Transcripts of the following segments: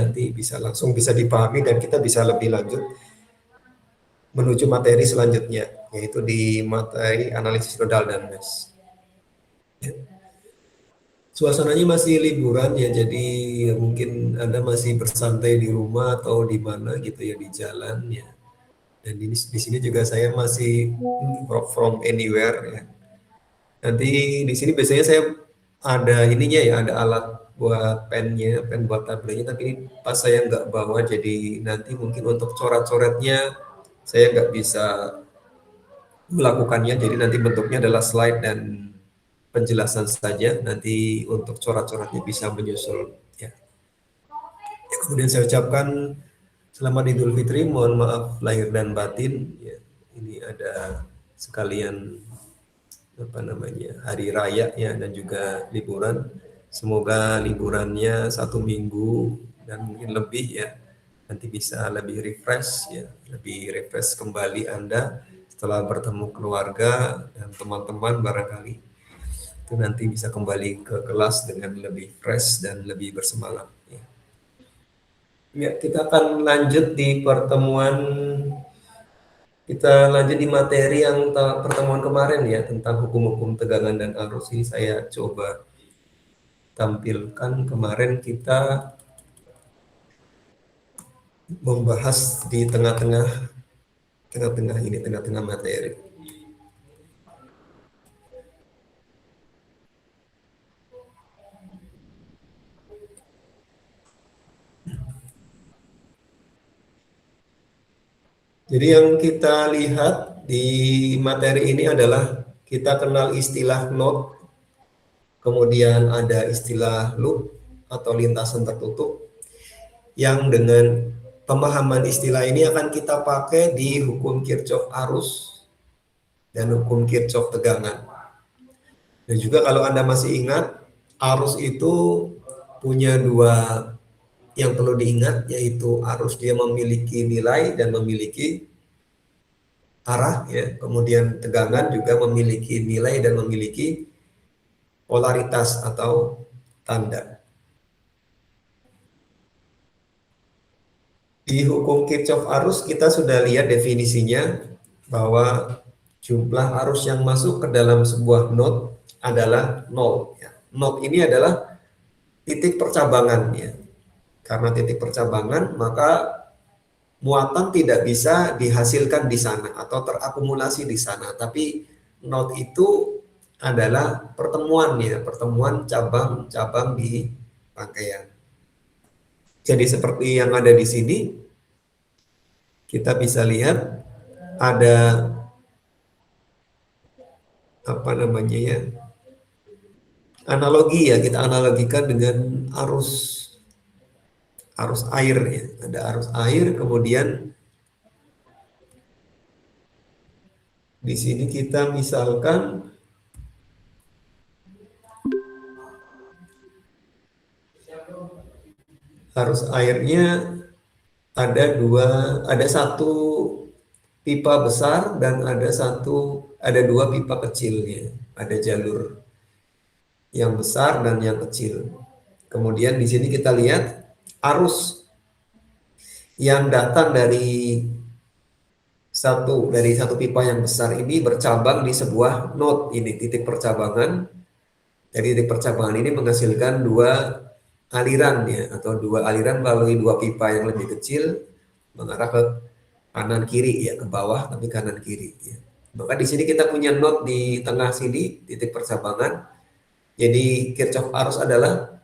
nanti bisa langsung bisa dipahami dan kita bisa lebih lanjut menuju materi selanjutnya, yaitu di materi analisis nodal dan mesh. Suasananya masih liburan ya, jadi mungkin Anda masih bersantai di rumah atau di mana gitu ya, di jalan ya. Dan di sini juga saya masih work from anywhere ya. Nanti di sini biasanya saya ada ininya ya, ada alat buat pennya, pen buat tabelnya, tapi ini pas saya nggak bawa, jadi nanti mungkin untuk coret-coretnya saya nggak bisa melakukannya, jadi nanti bentuknya adalah slide dan penjelasan saja, nanti untuk coret-coretnya bisa menyusul ya. Ya, kemudian saya ucapkan selamat Idul Fitri, mohon maaf lahir dan batin ya. Ini ada sekalian apa namanya, hari raya ya, dan juga liburan. Semoga liburannya 1 minggu dan mungkin lebih ya, nanti bisa lebih refresh ya, lebih refresh kembali Anda setelah bertemu keluarga dan teman-teman, barangkali itu nanti bisa kembali ke kelas dengan lebih fresh dan lebih bersemangat ya. Ya, kita akan lanjut di pertemuan, kita lanjut di materi yang pertemuan kemarin ya, tentang hukum-hukum tegangan dan arus. Ini saya coba tampilkan. Kemarin kita membahas di tengah-tengah materi. Jadi yang kita lihat di materi ini adalah kita kenal istilah node, kemudian ada istilah loop atau lintasan tertutup, yang dengan pemahaman istilah ini akan kita pakai di hukum Kirchhoff arus dan hukum Kirchhoff tegangan. Dan juga kalau Anda masih ingat, arus itu punya dua yang perlu diingat, yaitu arus dia memiliki nilai dan memiliki arah ya. Kemudian tegangan juga memiliki nilai dan memiliki polaritas atau tanda. Di hukum Kirchhoff arus kita sudah lihat definisinya bahwa jumlah arus yang masuk ke dalam sebuah node adalah nol. Ya. Node ini adalah titik percabangan ya. Karena titik percabangan, maka muatan tidak bisa dihasilkan di sana atau terakumulasi di sana. Tapi node itu adalah pertemuan ya, pertemuan cabang-cabang di rangkaian. Jadi seperti yang ada di sini, kita bisa lihat ada apa namanya ya, analogi ya, kita analogikan dengan arus air ya. Ada arus air, kemudian di sini kita misalkan arus airnya ada satu pipa besar dan ada dua pipa kecilnya. Ada jalur yang besar dan yang kecil. Kemudian di sini kita lihat arus yang datang dari satu pipa yang besar ini bercabang di sebuah node, ini titik percabangan. Jadi titik percabangan ini menghasilkan dua aliran ya, atau dua aliran melalui dua pipa yang lebih kecil mengarah ke kanan kiri ya, ke bawah tapi kanan kiri ya. Maka di sini kita punya node di tengah sini, titik percabangan. Jadi Kirchhoff arus adalah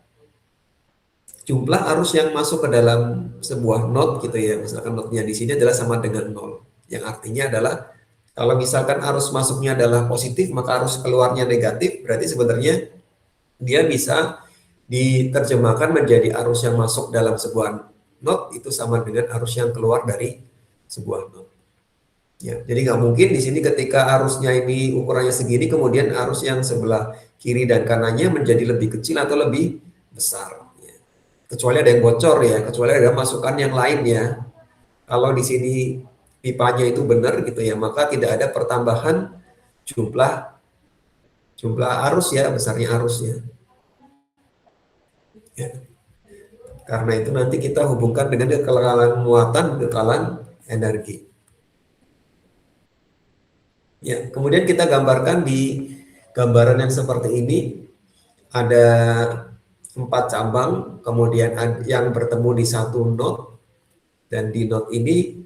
jumlah arus yang masuk ke dalam sebuah node gitu ya. Misalkan node-nya di sini adalah sama dengan 0. Yang artinya adalah kalau misalkan arus masuknya adalah positif, maka arus keluarnya negatif, berarti sebenarnya dia bisa diterjemahkan menjadi arus yang masuk dalam sebuah node itu sama dengan arus yang keluar dari sebuah node. Ya, jadi nggak mungkin di sini ketika arusnya ini ukurannya segini, kemudian arus yang sebelah kiri dan kanannya menjadi lebih kecil atau lebih besar. Ya. Kecuali ada yang bocor ya, kecuali ada masukan yang lain ya. Kalau di sini pipanya itu benar gitu ya, maka tidak ada pertambahan jumlah arus ya, besarnya arusnya. Ya. Karena itu nanti kita hubungkan dengan kekekalan muatan, kekekalan energi. Ya, kemudian kita gambarkan di gambaran yang seperti ini ada 4 cabang, kemudian yang bertemu di satu node, dan di node ini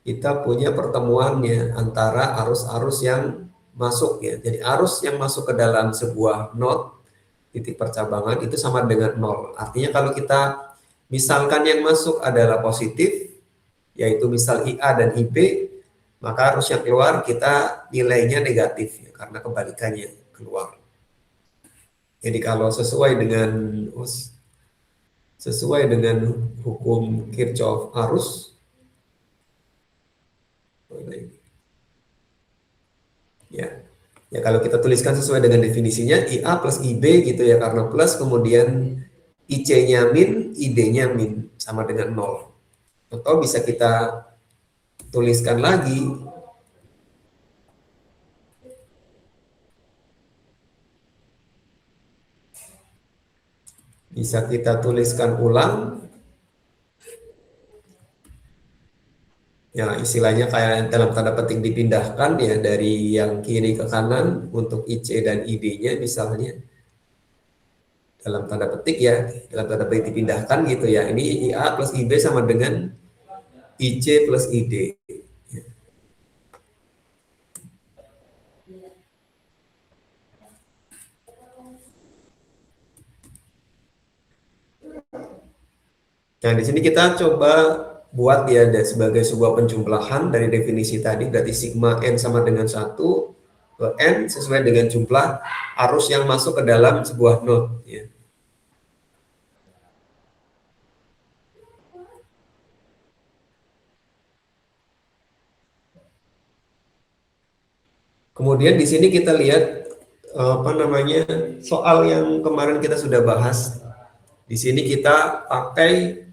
kita punya pertemuannya antara arus-arus yang masuk ya. Jadi arus yang masuk ke dalam sebuah node titik percabangan itu sama dengan nol. Artinya kalau kita misalkan yang masuk adalah positif, yaitu misal IA dan IB, maka arus yang keluar kita nilainya negatif ya, karena kebalikannya keluar. Jadi kalau sesuai dengan hukum Kirchhoff arus, ya, ya kalau kita tuliskan sesuai dengan definisinya IA plus IB gitu ya, karena plus kemudian IC-nya min, ID-nya min sama dengan nol. Atau bisa kita tuliskan lagi, bisa kita tuliskan ulang. Ya, istilahnya kayak dalam tanda petik dipindahkan ya dari yang kiri ke kanan untuk IC dan ID-nya misalnya. Dalam tanda petik ya, dalam tanda petik dipindahkan gitu ya. Ini IA plus IB sama dengan IC plus ID. Nah, di sini kita coba buat ya sebagai sebuah penjumlahan dari definisi tadi, berarti sigma N sama dengan 1 ke N sesuai dengan jumlah arus yang masuk ke dalam sebuah node. Ya. Kemudian di sini kita lihat apa namanya soal yang kemarin kita sudah bahas. Di sini kita pakai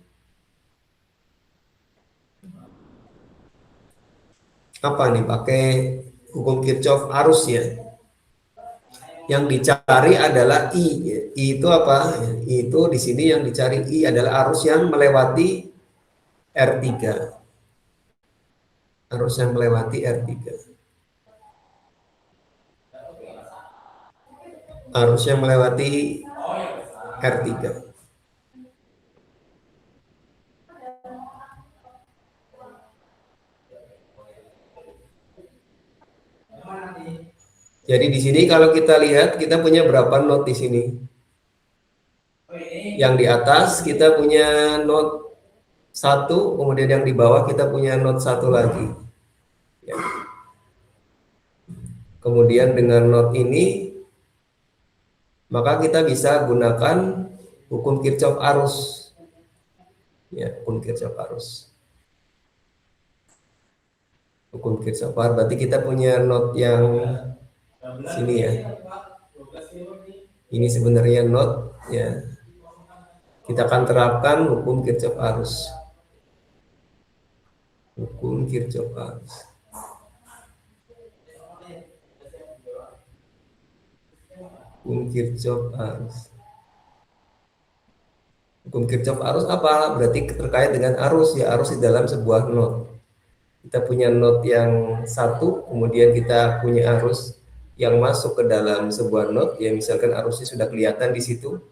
apa nih? Pakai hukum Kirchhoff arus ya. Yang dicari adalah I. I itu apa? I itu di sini yang dicari I adalah arus yang melewati R3. Arus yang melewati R3. Arus yang melewati R3. Jadi di sini kalau kita lihat kita punya berapa node di sini? Yang di atas kita punya node 1, kemudian yang di bawah kita punya node 1 lagi. Ya. Kemudian dengan node ini maka kita bisa gunakan hukum Kirchhoff arus. Ya, hukum Kirchhoff arus. Hukum Kirchhoff arus berarti kita punya node yang sini ya. Ini sebenarnya node ya. Kita akan terapkan hukum Kirchhoff arus. Hukum Kirchhoff arus. Hukum Kirchhoff arus. Hukum Kirchhoff arus apa? Berarti terkait dengan arus ya, arus di dalam sebuah node. Kita punya node yang 1, kemudian kita punya arus yang masuk ke dalam sebuah node ya, misalkan arusnya sudah kelihatan di situ.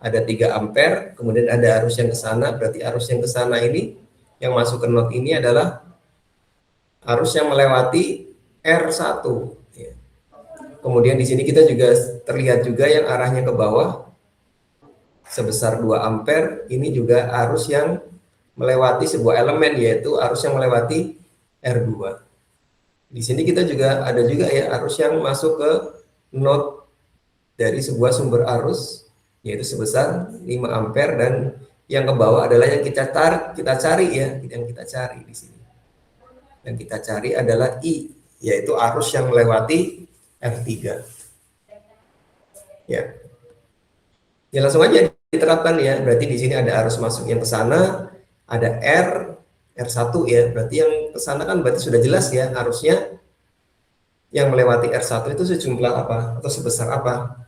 Ada 3 ampere, kemudian ada arus yang ke sana, berarti arus yang ke sana ini yang masuk ke node ini adalah arus yang melewati R1 ya. Kemudian di sini kita juga terlihat juga yang arahnya ke bawah sebesar 2 ampere, ini juga arus yang melewati sebuah elemen yaitu arus yang melewati R2. Di sini kita juga ada juga ya arus yang masuk ke node dari sebuah sumber arus yaitu sebesar 5 ampere, dan yang ke bawah adalah yang kita cari ya, yang kita cari di sini. Yang kita cari adalah I, yaitu arus yang melewati R3. Ya. Ya langsung aja diterapkan ya. Berarti di sini ada arus masuk yang ke sana, ada R1 ya. Berarti yang ke sana kan berarti sudah jelas ya arusnya yang melewati R1 itu sejumlah apa atau sebesar apa?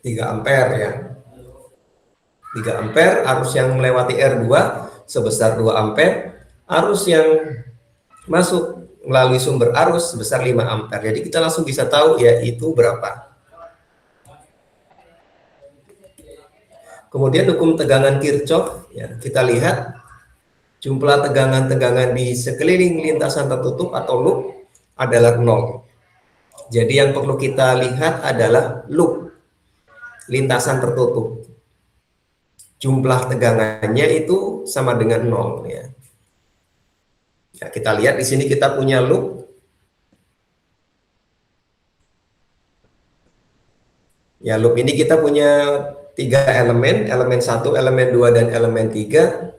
3 ampere ya. 3 ampere, arus yang melewati R2 sebesar 2 ampere, arus yang masuk melalui sumber arus sebesar 5 ampere. Jadi kita langsung bisa tahu ya itu berapa. Kemudian hukum tegangan Kirchhoff, ya, kita lihat jumlah tegangan-tegangan di sekeliling lintasan tertutup atau loop adalah 0. Jadi yang perlu kita lihat adalah loop, lintasan tertutup. Jumlah tegangannya itu sama dengan 0 ya. Ya, kita lihat di sini kita punya loop. Ya, loop ini kita punya 3 elemen, elemen 1, elemen 2, dan elemen 3.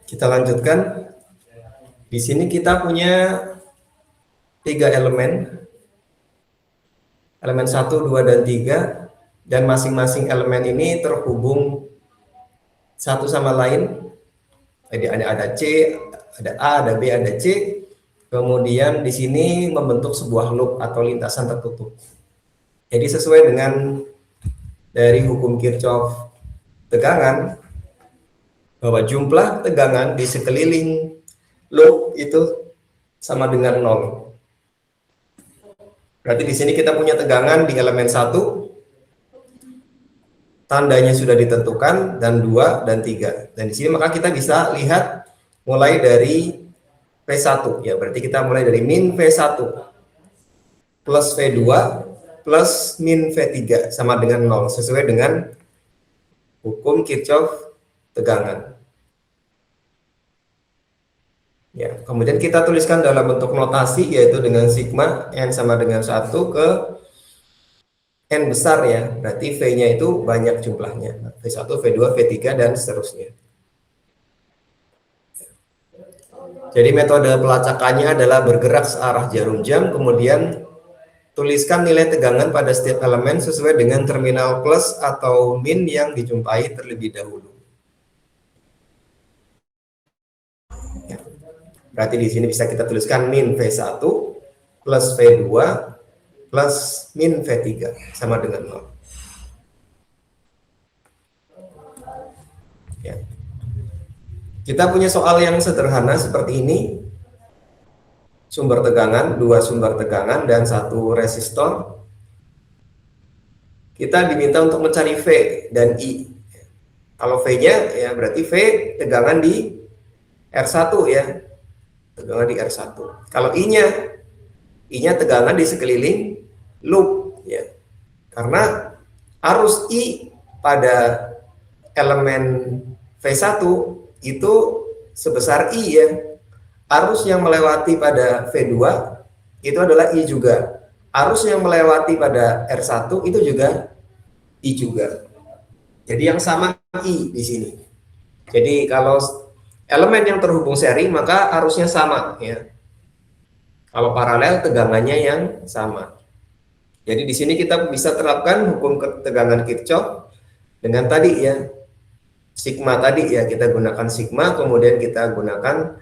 Kita lanjutkan. Di sini kita punya 3 elemen. Elemen 1, 2, dan 3. Dan masing-masing elemen ini terhubung satu sama lain. Jadi ada C, ada A, ada B, ada C. Kemudian di sini membentuk sebuah loop atau lintasan tertutup. Jadi sesuai dengan dari hukum Kirchhoff tegangan, bahwa jumlah tegangan di sekeliling loop itu sama dengan 0. Berarti di sini kita punya tegangan di elemen 1, tandanya sudah ditentukan, dan 2 dan 3. Dan di sini maka kita bisa lihat mulai dari V1 ya, berarti kita mulai dari min V1 plus V2 plus min V3 sama dengan 0 sesuai dengan hukum Kirchhoff tegangan. Ya, kemudian kita tuliskan dalam bentuk notasi yaitu dengan sigma n sama dengan 1 ke n besar ya. Berarti V-nya itu banyak jumlahnya. V1, V2, V3 dan seterusnya. Jadi metode pelacakannya adalah bergerak searah jarum jam, kemudian tuliskan nilai tegangan pada setiap elemen sesuai dengan terminal plus atau min yang dijumpai terlebih dahulu. Berarti di sini bisa kita tuliskan min V1 plus V2 plus min V3 sama dengan 0. Ya. Kita punya soal yang sederhana seperti ini. Sumber tegangan, 2 sumber tegangan dan 1 resistor. Kita diminta untuk mencari V dan I. Kalau V-nya ya berarti V tegangan di R1 ya. Tegangan di R1. Kalau I-nya tegangan di sekeliling loop ya. Karena arus I pada elemen V1 itu sebesar I ya. Arus yang melewati pada V2 itu adalah I juga. Arus yang melewati pada R1 itu juga I juga. Jadi yang sama I di sini. Jadi kalau elemen yang terhubung seri maka arusnya sama ya. Kalau paralel tegangannya yang sama. Jadi di sini kita bisa terapkan hukum tegangan Kirchhoff dengan tadi ya. Sigma tadi ya, kita gunakan sigma, kemudian kita gunakan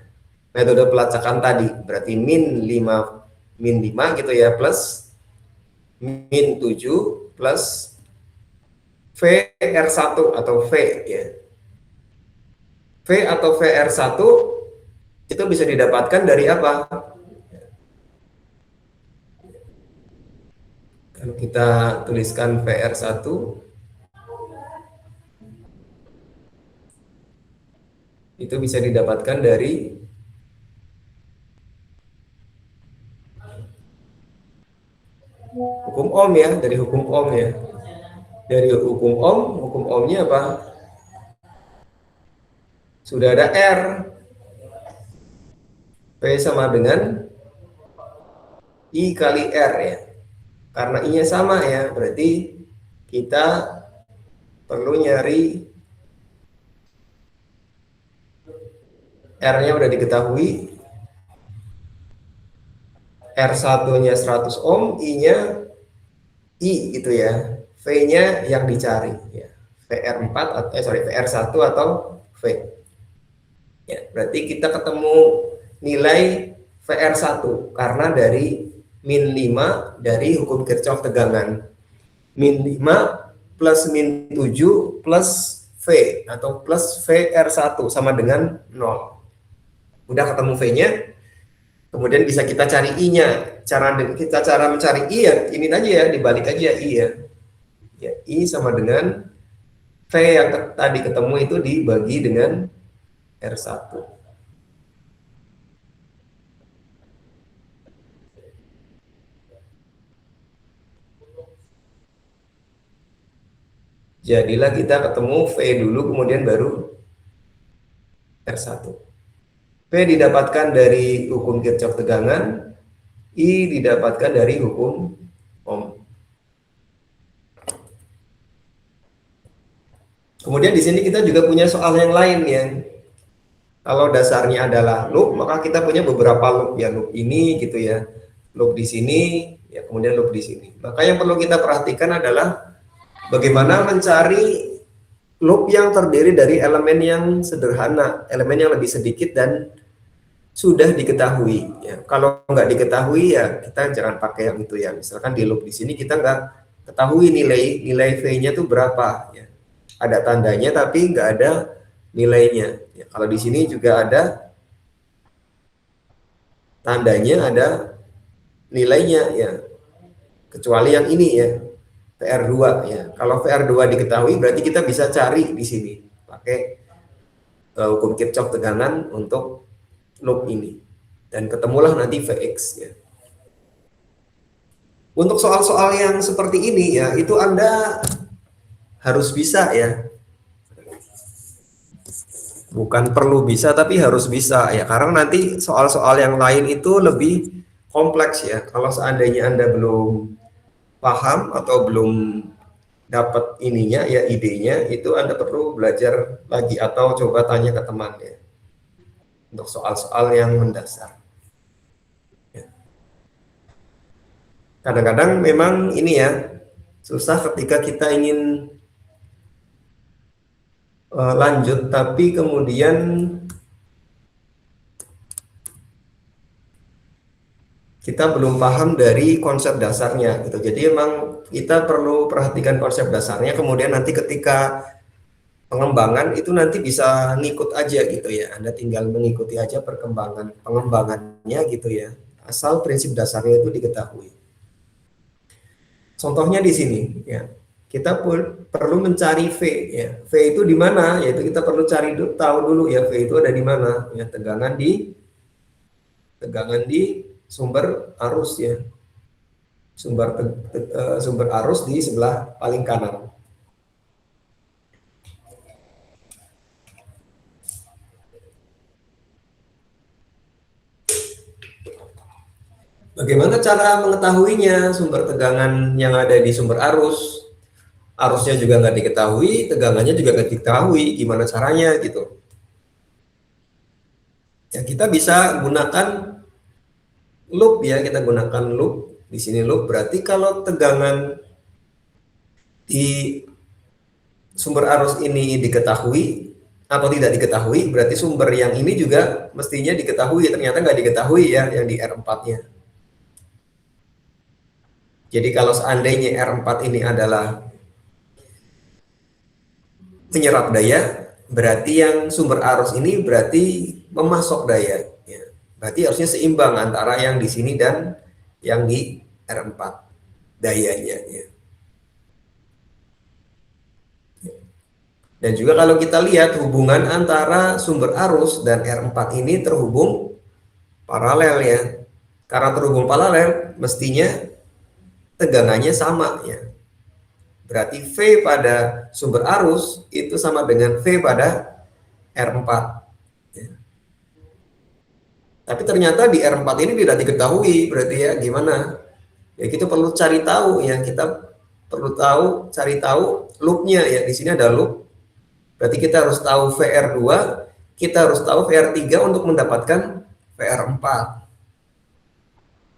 metode pelacakan tadi. Berarti min 5 min 5 gitu ya, plus min 7 plus VR1 atau V ya. V atau VR1 itu bisa didapatkan dari apa? Kalau kita tuliskan VR1 itu bisa didapatkan dari hukum Ohm ya, dari hukum Ohm ya. Dari hukum Ohmnya apa? Sudah ada R. P sama dengan I kali R ya. Karena I-nya sama ya, berarti kita perlu nyari R-nya udah diketahui. R1-nya 100 ohm, I-nya I gitu ya. V-nya yang dicari ya. VR4 atau VR1 atau V. Ya, berarti kita ketemu nilai VR1 karena dari min 5 dari hukum Kirchhoff tegangan. Min 5 plus min 7 plus V atau plus VR1 sama dengan 0. Udah ketemu V-nya, kemudian bisa kita cari I-nya. Cara mencari I ya ini aja ya, dibalik aja I ya. Ya, I sama dengan V yang tadi ketemu itu dibagi dengan R1. Jadilah kita ketemu V dulu, kemudian baru R1. V didapatkan dari hukum Kirchhoff tegangan, I didapatkan dari hukum Ohm. Kemudian di sini kita juga punya soal yang lain ya. Kalau dasarnya adalah loop, maka kita punya beberapa loop ya, loop ini gitu ya, loop di sini, ya kemudian loop di sini. Maka yang perlu kita perhatikan adalah bagaimana mencari loop yang terdiri dari elemen yang sederhana, elemen yang lebih sedikit dan sudah diketahui. Ya, kalau nggak diketahui ya kita jangan pakai yang itu ya. Misalkan di loop di sini kita nggak ketahui nilai V-nya tuh berapa. Ya. Ada tandanya tapi nggak ada nilainya. Ya, kalau di sini juga ada tandanya, ada nilainya ya. Kecuali yang ini ya, VR2 ya. Kalau VR2 diketahui berarti kita bisa cari di sini pakai hukum Kirchhoff tegangan untuk loop ini. Dan ketemulah nanti Vx ya. Untuk soal-soal yang seperti ini ya, itu Anda harus bisa ya. Bukan perlu bisa tapi harus bisa ya, karena nanti soal-soal yang lain itu lebih kompleks ya. Kalau seandainya Anda belum paham atau belum dapat ininya ya, idenya, itu Anda perlu belajar lagi atau coba tanya ke teman ya untuk soal-soal yang mendasar. Kadang-kadang memang ini ya susah ketika kita ingin lanjut tapi kemudian kita belum paham dari konsep dasarnya gitu. Jadi emang kita perlu perhatikan konsep dasarnya, kemudian nanti ketika pengembangan itu nanti bisa ngikut aja gitu ya. Anda tinggal mengikuti aja pengembangannya gitu ya. Asal prinsip dasarnya itu diketahui. Contohnya di sini ya. Kita pun perlu mencari V ya. V itu di mana? Yaitu kita perlu tahu dulu ya, V itu ada di mana? Ya, tegangan di sumber arus ya. Sumber arus di sebelah paling kanan. Bagaimana cara mengetahuinya? Sumber tegangan yang ada di sumber arus, arusnya juga nggak diketahui, tegangannya juga nggak diketahui, gimana caranya gitu. Ya kita bisa gunakan loop ya, kita gunakan loop. Di sini loop berarti kalau tegangan di sumber arus ini diketahui atau tidak diketahui, berarti sumber yang ini juga mestinya diketahui, ternyata nggak diketahui ya yang di R4-nya. Jadi kalau seandainya R4 ini adalah menyerap daya, berarti yang sumber arus ini berarti memasok daya. Ya. Berarti harusnya seimbang antara yang di sini dan yang di R4 dayanya. Ya. Dan juga kalau kita lihat hubungan antara sumber arus dan R4 ini terhubung paralel ya. Karena terhubung paralel, mestinya tegangannya sama ya. Berarti V pada sumber arus itu sama dengan V pada R4. Ya. Tapi ternyata di R4 ini tidak diketahui, berarti ya gimana? Ya kita perlu cari tahu ya, kita perlu tahu, cari tahu loopnya ya. Di sini ada loop, berarti kita harus tahu VR2, kita harus tahu VR3 untuk mendapatkan VR4.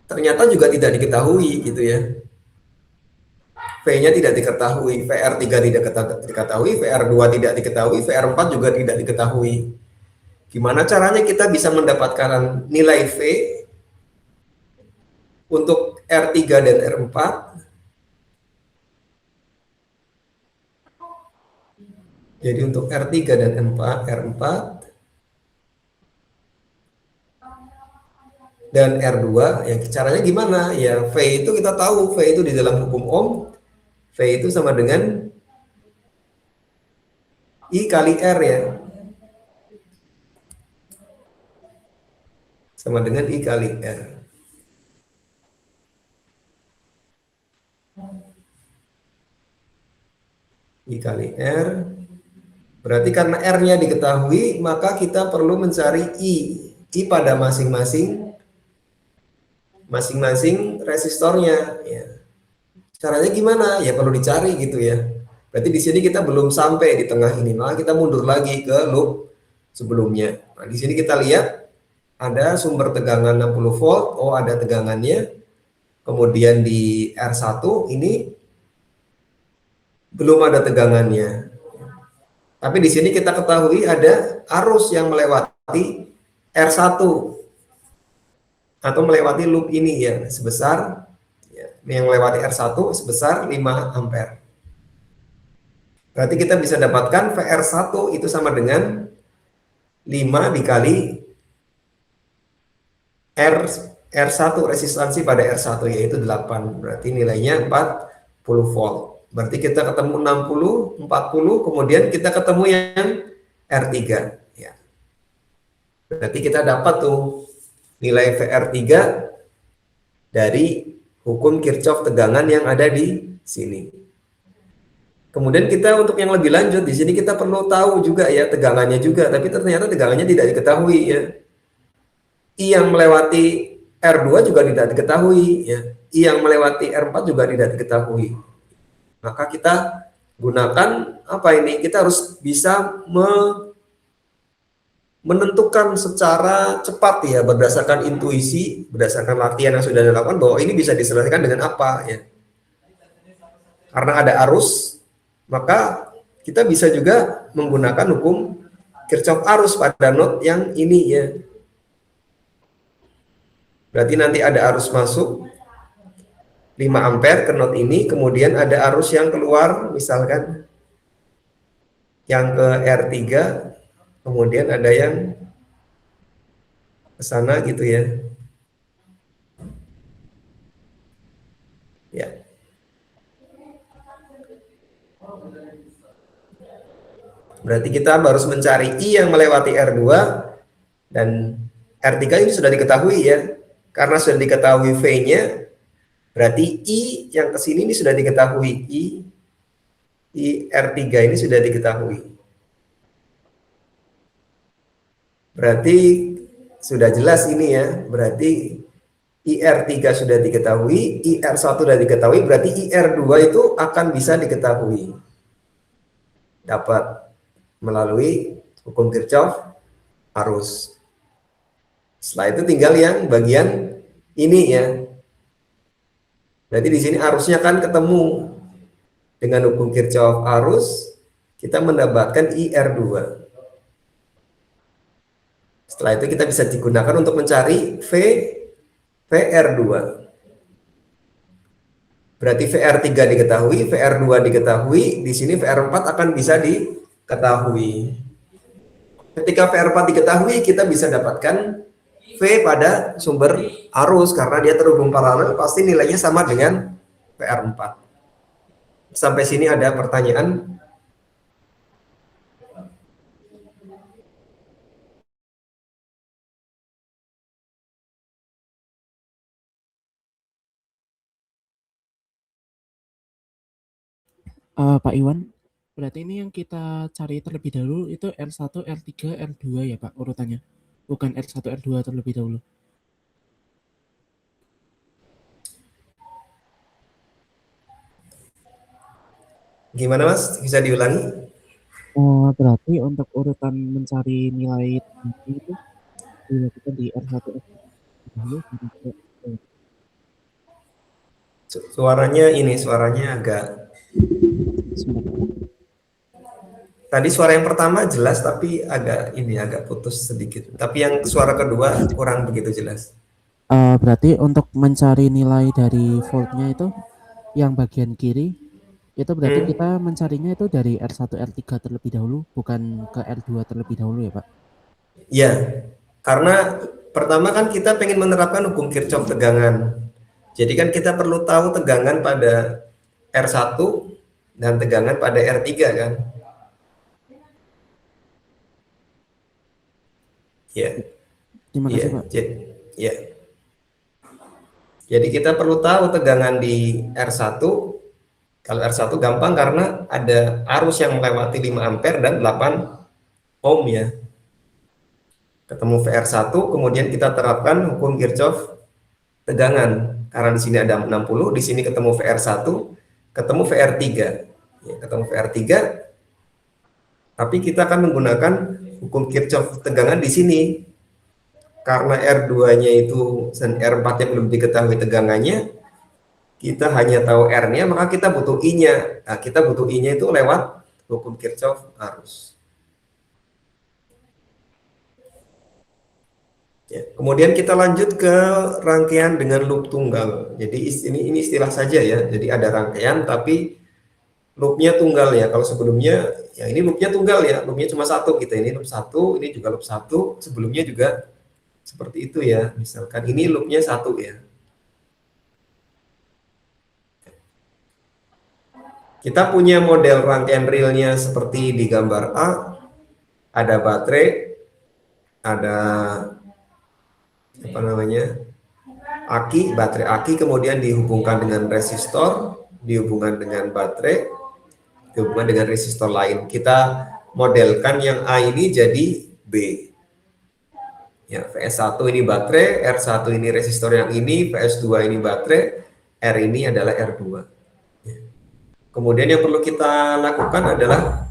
Ternyata juga tidak diketahui gitu ya. V-nya tidak diketahui, VR3 tidak diketahui, VR2 tidak diketahui, VR4 juga tidak diketahui. Gimana caranya kita bisa mendapatkan nilai V untuk R3 dan R4? Jadi untuk R3 dan R4 dan R2, ya caranya gimana? Ya V itu kita tahu, V itu di dalam hukum Ohm, V itu sama dengan I kali R ya. Sama dengan I kali R. I kali R. Berarti karena R-nya diketahui, maka kita perlu mencari I. I pada masing-masing resistornya. Ya. Caranya gimana? Ya perlu dicari gitu ya. Berarti di sini kita belum sampai di tengah ini, maka kita mundur lagi ke loop sebelumnya. Nah, di sini kita lihat ada sumber tegangan 60 volt, oh ada tegangannya. Kemudian di R1 ini belum ada tegangannya. Tapi di sini kita ketahui ada arus yang melewati R1 atau melewati loop ini ya sebesar yang melewati R1 sebesar 5 ampere. Berarti kita bisa dapatkan VR1 itu sama dengan 5 dikali R1 resistansi pada R1 yaitu 8. Berarti nilainya 40 volt. Berarti kita ketemu 60, 40, kemudian kita ketemu yang R3 ya. Berarti kita dapat tuh nilai VR3 dari hukum Kirchhoff tegangan yang ada di sini. Kemudian kita untuk yang lebih lanjut di sini kita perlu tahu juga ya tegangannya juga, tapi ternyata tegangannya tidak diketahui ya. I yang melewati R2 juga tidak diketahui ya. I yang melewati R4 juga tidak diketahui. Maka kita gunakan apa ini? Kita harus bisa menentukan secara cepat ya berdasarkan intuisi, berdasarkan latihan yang sudah dilakukan bahwa ini bisa diselesaikan dengan apa ya. Karena ada arus, maka kita bisa juga menggunakan hukum Kirchhoff arus pada node yang ini ya. Berarti nanti ada arus masuk 5 ampere ke node ini, kemudian ada arus yang keluar misalkan yang ke R3, kemudian ada yang ke sana gitu ya. Ya. Berarti kita harus mencari I yang melewati R2 dan R3 ini sudah diketahui ya. Karena sudah diketahui V-nya, berarti I yang ke sini ini sudah diketahui. I R3 ini sudah diketahui. Berarti sudah jelas ini ya. Berarti IR3 sudah diketahui, IR1 sudah diketahui, berarti IR2 itu akan bisa diketahui. Dapat melalui hukum Kirchhoff arus. Setelah itu tinggal yang bagian ini ya. Berarti di sini arusnya kan ketemu dengan hukum Kirchhoff arus, kita mendapatkan IR2. Setelah itu kita bisa digunakan untuk mencari VR2. Berarti VR3 diketahui, VR2 diketahui, di sini VR4 akan bisa diketahui. Ketika VR4 diketahui, kita bisa dapatkan V pada sumber arus karena dia terhubung paralel, pasti nilainya sama dengan VR4. Sampai sini ada pertanyaan? Pak Iwan, berarti ini yang kita cari terlebih dahulu itu R1, R3, R2 ya Pak urutannya? Bukan R1, R2 terlebih dahulu. Gimana Mas? Bisa diulangi? Berarti untuk urutan mencari nilai itu dilakukan di R1, R2 dahulu. Suaranya agak... Tadi suara yang pertama jelas tapi agak putus sedikit. Tapi yang suara kedua kurang begitu jelas. Berarti untuk mencari nilai dari voltnya itu yang bagian kiri itu berarti kita mencarinya itu dari R1, R3 terlebih dahulu, bukan ke R2 terlebih dahulu ya Pak? Ya, karena pertama kan kita pengen menerapkan hukum Kirchhoff tegangan. Jadi kan kita perlu tahu tegangan pada R1 dan tegangan pada R3 kan. Ya, Terima ya, kasih Pak. ya. Jadi kita perlu tahu tegangan di R1. Kalau R1 gampang karena ada arus yang melewati 5 ampere dan 8 ohm ya. Ketemu VR1, kemudian kita terapkan hukum Kirchhoff tegangan. Karena di sini ada 60, di sini ketemu VR1, ketemu VR3. Ya, ketemu VR3, tapi kita akan menggunakan hukum Kirchhoff tegangan di sini. Karena R2-nya itu dan R4-nya belum diketahui tegangannya, kita hanya tahu R-nya, maka kita butuh I-nya. Nah, kita butuh I-nya itu lewat hukum Kirchhoff arus. Ya, kemudian kita lanjut ke rangkaian dengan loop tunggal. Jadi ini istilah saja ya. Jadi ada rangkaian tapi loopnya tunggal ya. Kalau sebelumnya ya ini loopnya tunggal ya. Loopnya cuma satu gitu. Ini loop satu, ini juga loop satu. Sebelumnya juga seperti itu ya. Misalkan ini loopnya satu ya. Kita punya model rangkaian realnya seperti di gambar A. Ada baterai, ada apa namanya, baterai aki, kemudian dihubungkan dengan resistor, dihubungkan dengan baterai, dihubungkan dengan resistor lain. Kita modelkan yang A ini jadi B. Ya, VS1 ini baterai, R1 ini resistor yang ini, VS2 ini baterai, R ini adalah R2. Ya. Kemudian yang perlu kita lakukan adalah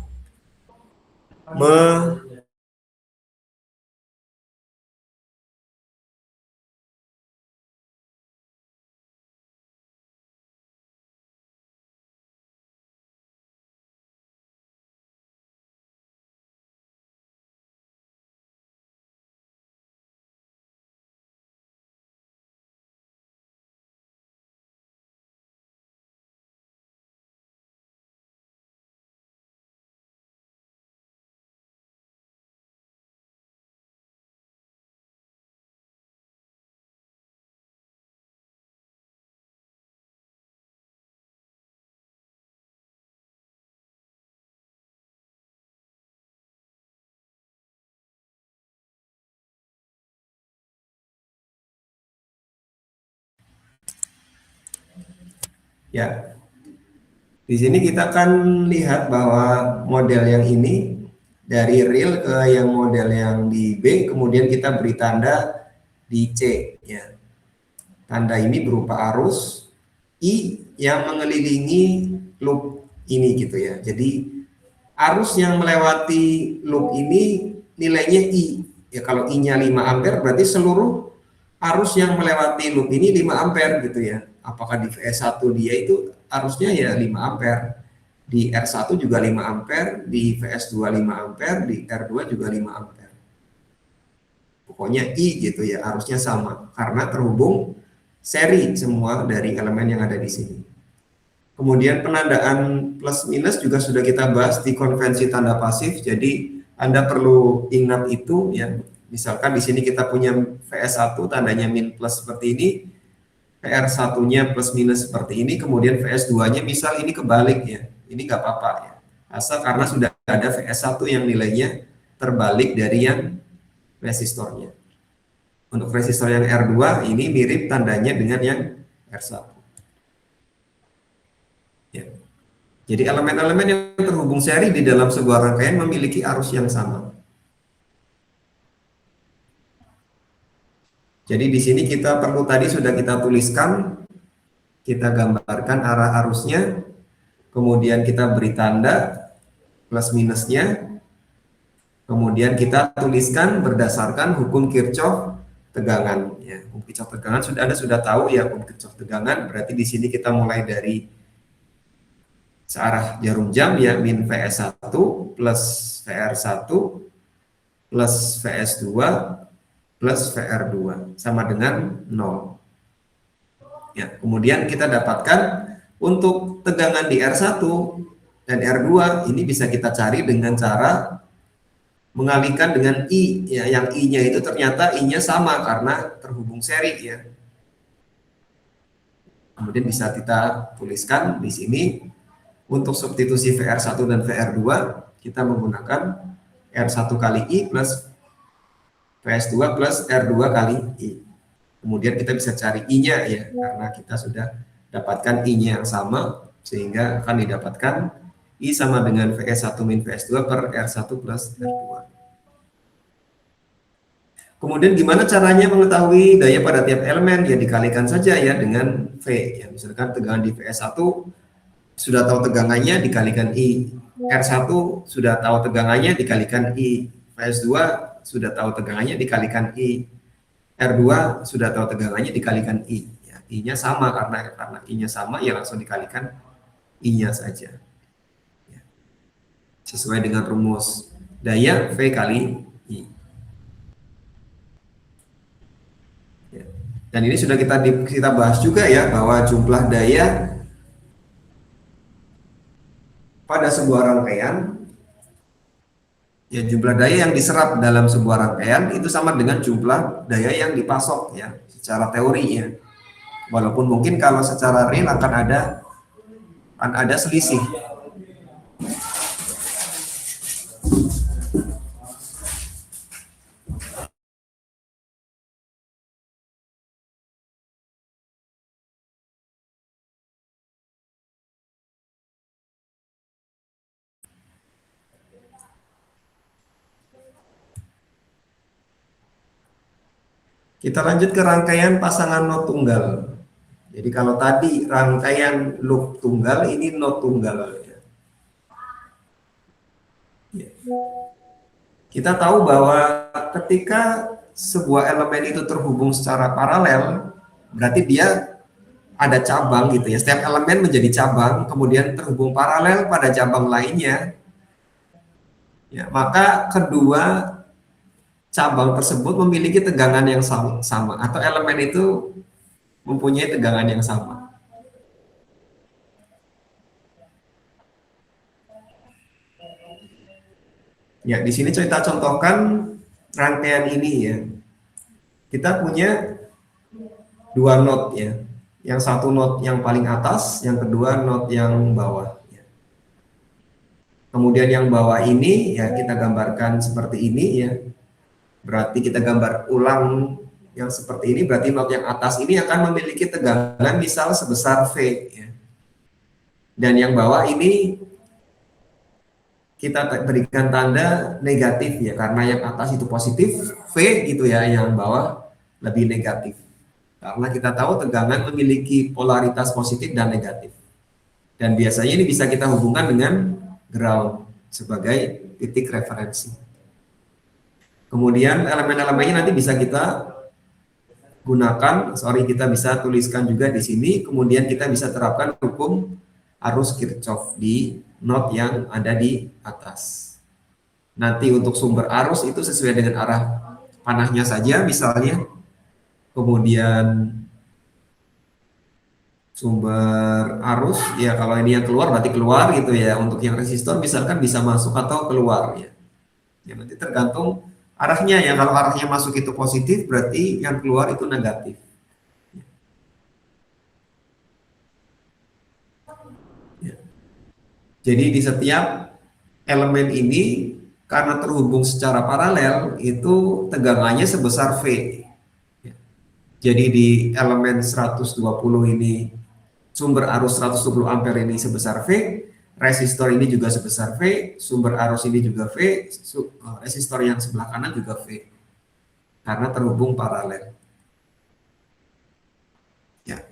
ya, di sini kita akan lihat bahwa model yang ini dari real ke yang model yang di B, kemudian kita beri tanda di C. Ya. Tanda ini berupa arus I yang mengelilingi loop ini gitu ya. Jadi arus yang melewati loop ini nilainya I. Ya kalau I-nya 5 ampere berarti seluruh arus yang melewati loop ini 5 ampere gitu ya. Apakah di VS1 dia itu arusnya ya 5 ampere. Di R1 juga 5 ampere, di VS2 5 ampere, di R2 juga 5 ampere. Pokoknya I gitu ya, arusnya sama karena terhubung seri semua dari elemen yang ada di sini. Kemudian penandaan plus minus juga sudah kita bahas di konvensi tanda pasif. Jadi Anda perlu ingat itu ya. Misalkan di sini kita punya VS1 tandanya min plus seperti ini, PR1-nya plus minus seperti ini, kemudian VS2-nya misal ini kebalik ya. Ini nggak apa-apa ya. Asal karena sudah ada VS1 yang nilainya terbalik dari yang resistornya. Untuk resistor yang R2 ini mirip tandanya dengan yang R1. Ya. Jadi elemen-elemen yang terhubung seri di dalam sebuah rangkaian memiliki arus yang sama. Jadi di sini kita perlu tadi sudah kita tuliskan, kita gambarkan arah arusnya, kemudian kita beri tanda plus minusnya, kemudian kita tuliskan berdasarkan hukum Kirchhoff tegangan. Ya, hukum Kirchhoff tegangan Anda sudah tahu ya hukum Kirchhoff tegangan. Berarti di sini kita mulai dari searah jarum jam ya min VS1 plus VR1 plus VS2 plus VR2 sama dengan 0. Ya, kemudian kita dapatkan untuk tegangan di R1 dan R2 ini bisa kita cari dengan cara mengalihkan dengan I ya, yang I-nya itu ternyata I-nya sama karena terhubung seri ya. Kemudian bisa kita tuliskan di sini untuk substitusi VR1 dan VR2 kita menggunakan R1 kali I plus VS2 plus R2 kali I. Kemudian kita bisa cari I-nya ya, karena kita sudah dapatkan I-nya yang sama, sehingga akan didapatkan I sama dengan VS1 min VS2 per R1 plus R2. Kemudian gimana caranya mengetahui daya pada tiap elemen? Ya dikalikan saja ya dengan V. Ya, misalkan tegangan di VS1 sudah tahu tegangannya dikalikan I. R1 sudah tahu tegangannya dikalikan I. VS2 sudah tahu tegangannya dikalikan I. R2 sudah tahu tegangannya dikalikan I. Ya, I-nya sama karena I-nya sama ya langsung dikalikan I-nya saja. Ya. Sesuai dengan rumus daya V kali I. Ya. Dan ini sudah kita bahas juga ya bahwa jumlah daya pada sebuah rangkaian ya jumlah daya yang diserap dalam sebuah rangkaian itu sama dengan jumlah daya yang dipasok ya secara teorinya. Walaupun mungkin kalau secara real akan ada selisih. Kita lanjut ke rangkaian pasangan not tunggal. Jadi kalau tadi rangkaian loop tunggal, ini not tunggal. Ya. Kita tahu bahwa ketika sebuah elemen itu terhubung secara paralel, berarti dia ada cabang gitu ya. Setiap elemen menjadi cabang, kemudian terhubung paralel pada cabang lainnya. Ya, maka kedua cabang tersebut memiliki tegangan yang sama atau elemen itu mempunyai tegangan yang sama. Ya, di sini kita contohkan rangkaian ini ya. Kita punya dua not ya. Yang satu not yang paling atas, yang kedua not yang bawah. Kemudian yang bawah ini ya kita gambarkan seperti ini ya. Berarti kita gambar ulang yang seperti ini, berarti not yang atas ini akan memiliki tegangan misal sebesar V ya. Dan yang bawah ini kita berikan tanda negatif ya, karena yang atas itu positif V gitu ya, yang bawah lebih negatif. Karena kita tahu tegangan memiliki polaritas positif dan negatif. Dan biasanya ini bisa kita hubungkan dengan ground sebagai titik referensi. Kemudian elemen-elemennya nanti bisa kita gunakan, kita bisa tuliskan juga di sini, kemudian kita bisa terapkan hukum arus Kirchhoff di not yang ada di atas. Nanti untuk sumber arus itu sesuai dengan arah panahnya saja misalnya, kemudian sumber arus ya, kalau ini yang keluar berarti keluar gitu ya. Untuk yang resistor misalkan bisa masuk atau keluar ya. Ya nanti tergantung arahnya ya. Kalau arahnya masuk itu positif berarti yang keluar itu negatif. Ya. Jadi di setiap elemen ini karena terhubung secara paralel itu tegangannya sebesar V. Ya. Jadi di elemen 120 ini sumber arus 120 ampere ini sebesar V, resistor ini juga sebesar V, sumber arus ini juga V, resistor yang sebelah kanan juga V. Karena terhubung paralel. Ya.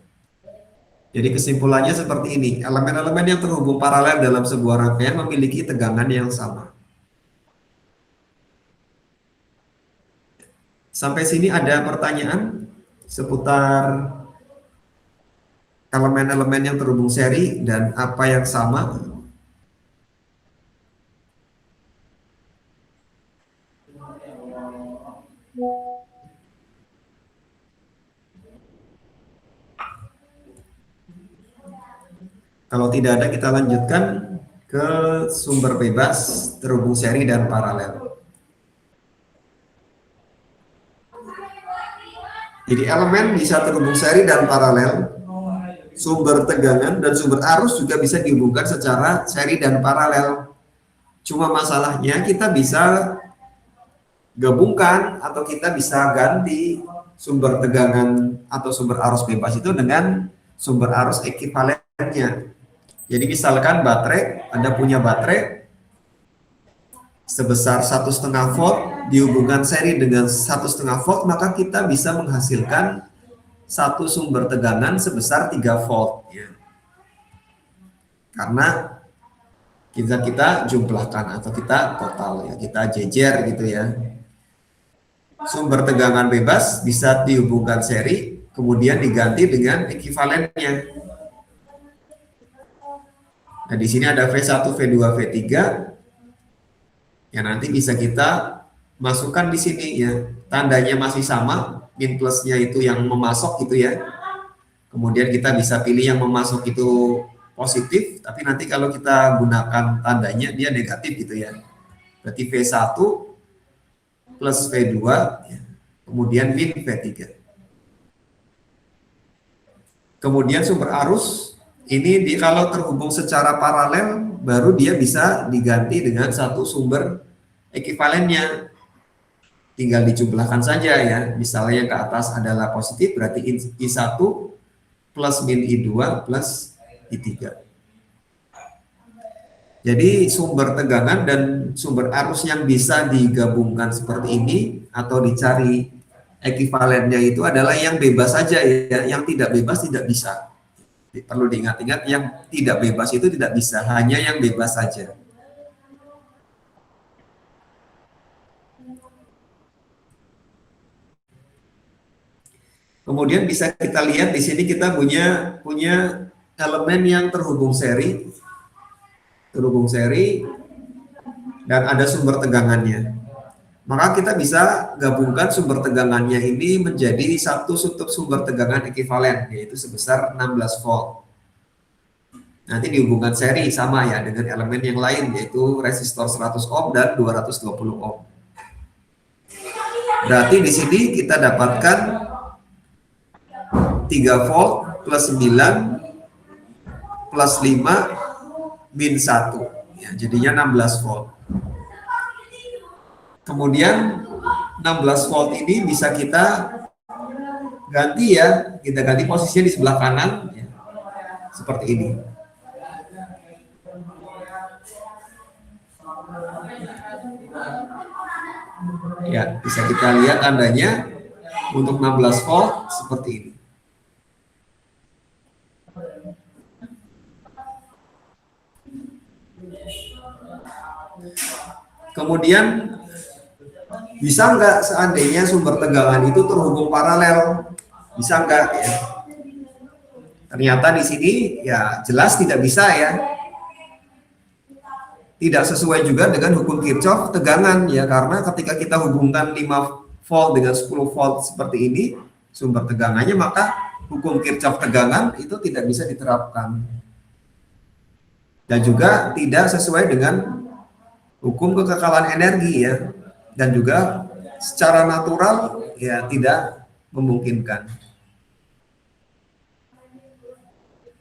Jadi kesimpulannya seperti ini, elemen-elemen yang terhubung paralel dalam sebuah rangkaian memiliki tegangan yang sama. Sampai sini ada pertanyaan seputar elemen-elemen yang terhubung seri dan apa yang sama? Kalau tidak ada, kita lanjutkan ke sumber bebas terhubung seri dan paralel. Jadi elemen bisa terhubung seri dan paralel. Sumber tegangan dan sumber arus juga bisa dihubungkan secara seri dan paralel. Cuma masalahnya kita bisa gabungkan atau kita bisa ganti sumber tegangan atau sumber arus bebas itu dengan sumber arus ekivalennya. Jadi misalkan baterai, Anda punya baterai sebesar 1,5 volt dihubungkan seri dengan 1,5 volt, maka kita bisa menghasilkan satu sumber tegangan sebesar 3 volt ya. Karena kita jumlahkan atau kita total ya, kita jejer gitu ya. Sumber tegangan bebas bisa dihubungkan seri kemudian diganti dengan ekivalennya. Nah, di sini ada V1, V2, V3 ya, nanti bisa kita masukkan di sini ya. Tandanya masih sama, min plusnya itu yang memasok gitu ya. Kemudian kita bisa pilih yang memasok itu positif, tapi nanti kalau kita gunakan tandanya dia negatif gitu ya. Berarti V1 plus V2 ya. Kemudian min V3. Kemudian sumber arus ini kalau terhubung secara paralel baru dia bisa diganti dengan satu sumber ekivalennya. Tinggal dijumlahkan saja ya. Misalnya yang ke atas adalah positif, berarti I1 plus min I2 plus I3. Jadi sumber tegangan dan sumber arus yang bisa digabungkan seperti ini atau dicari ekivalennya itu adalah yang bebas saja ya. Yang tidak bebas tidak bisa. Perlu diingat-ingat, yang tidak bebas itu tidak bisa, hanya yang bebas saja. Kemudian bisa kita lihat di sini kita punya elemen yang terhubung seri dan ada sumber tegangannya. Maka kita bisa gabungkan sumber tegangannya ini menjadi satu sumber tegangan ekivalen, yaitu sebesar 16 volt. Nanti dihubungkan seri sama ya dengan elemen yang lain, yaitu resistor 100 ohm dan 220 ohm. Berarti di sini kita dapatkan 3 volt plus 9 plus 5 min 1 ya, jadinya 16 volt. Kemudian 16 volt ini bisa kita ganti ya, kita ganti posisinya di sebelah kanan ya, seperti ini. Ya, bisa kita lihat tandanya untuk 16 volt seperti ini. Kemudian bisa nggak seandainya sumber tegangan itu terhubung paralel? Bisa nggak ya? Ternyata di sini ya jelas tidak bisa ya. Tidak sesuai juga dengan hukum Kirchhoff tegangan ya, karena ketika kita hubungkan 5 volt dengan 10 volt seperti ini sumber tegangannya, maka hukum Kirchhoff tegangan itu tidak bisa diterapkan. Dan juga tidak sesuai dengan hukum kekekalan energi ya. Dan juga secara natural ya tidak memungkinkan.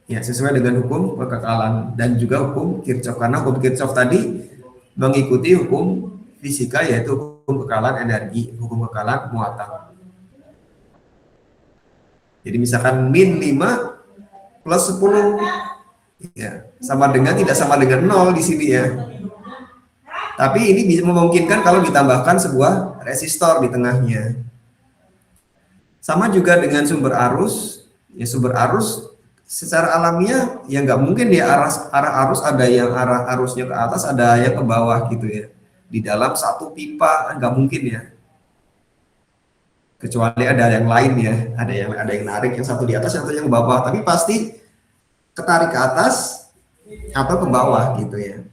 Ya, sesuai dengan hukum kekekalan dan juga hukum Kirchhoff, karena hukum Kirchhoff tadi mengikuti hukum fisika yaitu hukum kekekalan energi, hukum kekekalan muatan. Jadi misalkan min 5 plus 10 ya, sama dengan tidak sama dengan 0 di sini ya. Tapi ini bisa memungkinkan kalau ditambahkan sebuah resistor di tengahnya. Sama juga dengan sumber arus. Ya, sumber arus secara alamiah ya nggak mungkin ya arah arus ada yang arah arusnya ke atas, ada yang ke bawah gitu ya. Di dalam satu pipa nggak mungkin ya. Kecuali ada yang lain ya, ada yang narik, yang satu di atas, yang satu yang ke bawah. Tapi pasti ketarik ke atas atau ke bawah gitu ya.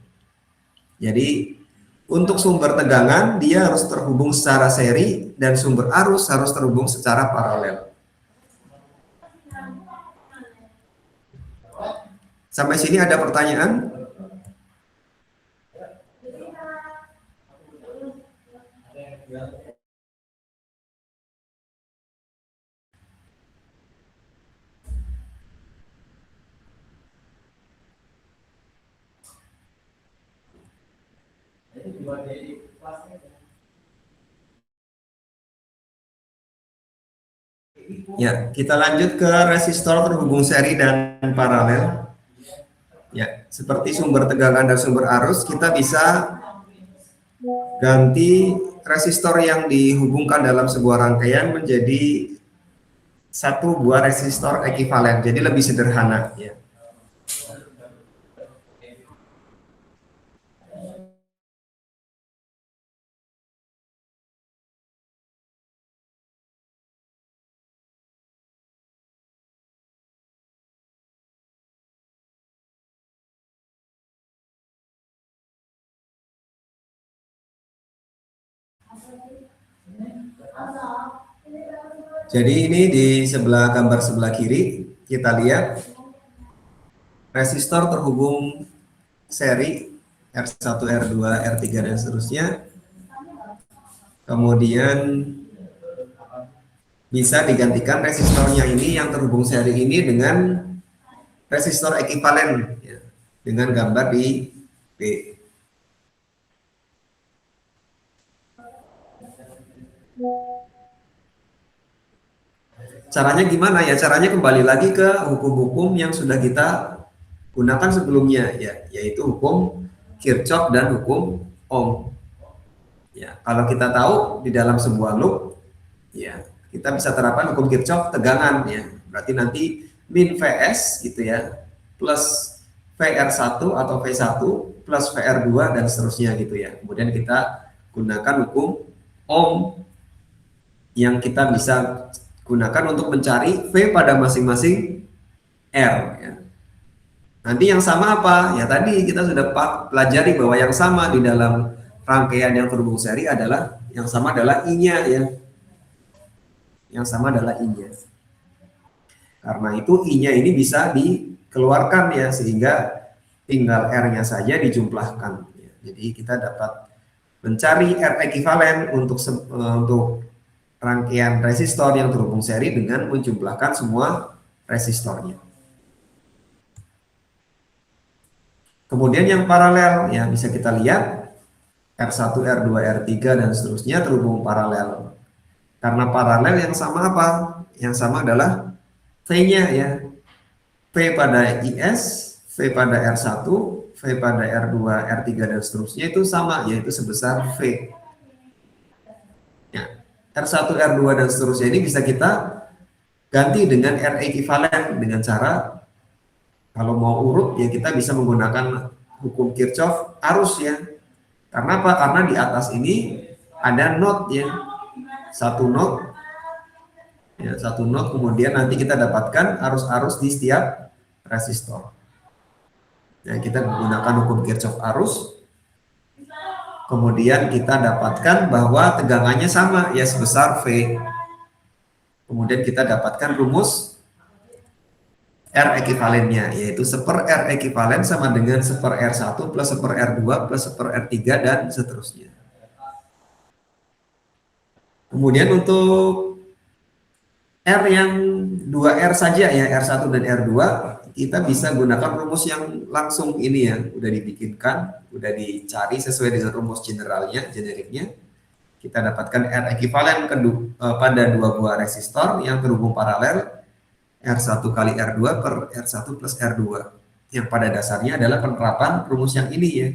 Jadi untuk sumber tegangan dia harus terhubung secara seri dan sumber arus harus terhubung secara paralel. Sampai sini ada pertanyaan? Ya, kita lanjut ke resistor terhubung seri dan paralel. Ya, seperti sumber tegangan dan sumber arus, kita bisa ganti resistor yang dihubungkan dalam sebuah rangkaian menjadi satu buah resistor ekivalen. Jadi lebih sederhana ya. Jadi ini di sebelah gambar sebelah kiri kita lihat resistor terhubung seri R1, R2, R3 dan seterusnya. Kemudian bisa digantikan resistornya ini yang terhubung seri ini dengan resistor ekivalen ya, dengan gambar di B. Caranya gimana ya? Caranya kembali lagi ke hukum-hukum yang sudah kita gunakan sebelumnya ya, yaitu hukum Kirchhoff dan hukum Ohm. Ya, kalau kita tahu di dalam sebuah loop ya, kita bisa terapkan hukum Kirchhoff tegangan ya. Berarti nanti min Vs gitu ya, plus VR1 atau V1 plus VR2 dan seterusnya gitu ya. Kemudian kita gunakan hukum Ohm yang kita bisa gunakan untuk mencari V pada masing-masing R ya. Nanti yang sama apa? Ya tadi kita sudah pelajari bahwa yang sama di dalam rangkaian yang terhubung seri adalah yang sama adalah I-nya ya. Yang sama adalah I-nya. Karena itu I-nya ini bisa dikeluarkan ya, sehingga tinggal R-nya saja dijumlahkan ya. Jadi kita dapat mencari R ekivalen untuk rangkaian resistor yang terhubung seri dengan menjumlahkan semua resistornya. Kemudian yang paralel ya, bisa kita lihat R1, R2, R3 dan seterusnya terhubung paralel. Karena paralel yang sama apa? Yang sama adalah V-nya ya. V pada IS, V pada R1, V pada R2, R3 dan seterusnya itu sama, yaitu sebesar V. R1, R2 dan seterusnya ini bisa kita ganti dengan R ekivalen dengan cara kalau mau urut ya kita bisa menggunakan hukum Kirchhoff arus ya. Karena apa? Karena di atas ini ada not ya. Satu not ya, satu not, kemudian nanti kita dapatkan arus-arus di setiap resistor. Nah, kita menggunakan hukum Kirchhoff arus. Kemudian kita dapatkan bahwa tegangannya sama ya sebesar V. Kemudian kita dapatkan rumus R ekivalennya, yaitu 1/r R ekivalen sama dengan 1/r R1 plus 1/r R2 plus 1/r R3 dan seterusnya. Kemudian untuk R yang 2R saja ya, R1 dan R2, kita bisa gunakan rumus yang langsung ini ya, udah dibikinkan, udah dicari sesuai dengan rumus generalnya, generiknya. Kita dapatkan R ekivalen pada dua buah resistor yang terhubung paralel, R1 kali R2 per R1 plus R2. Yang pada dasarnya adalah penerapan rumus yang ini ya.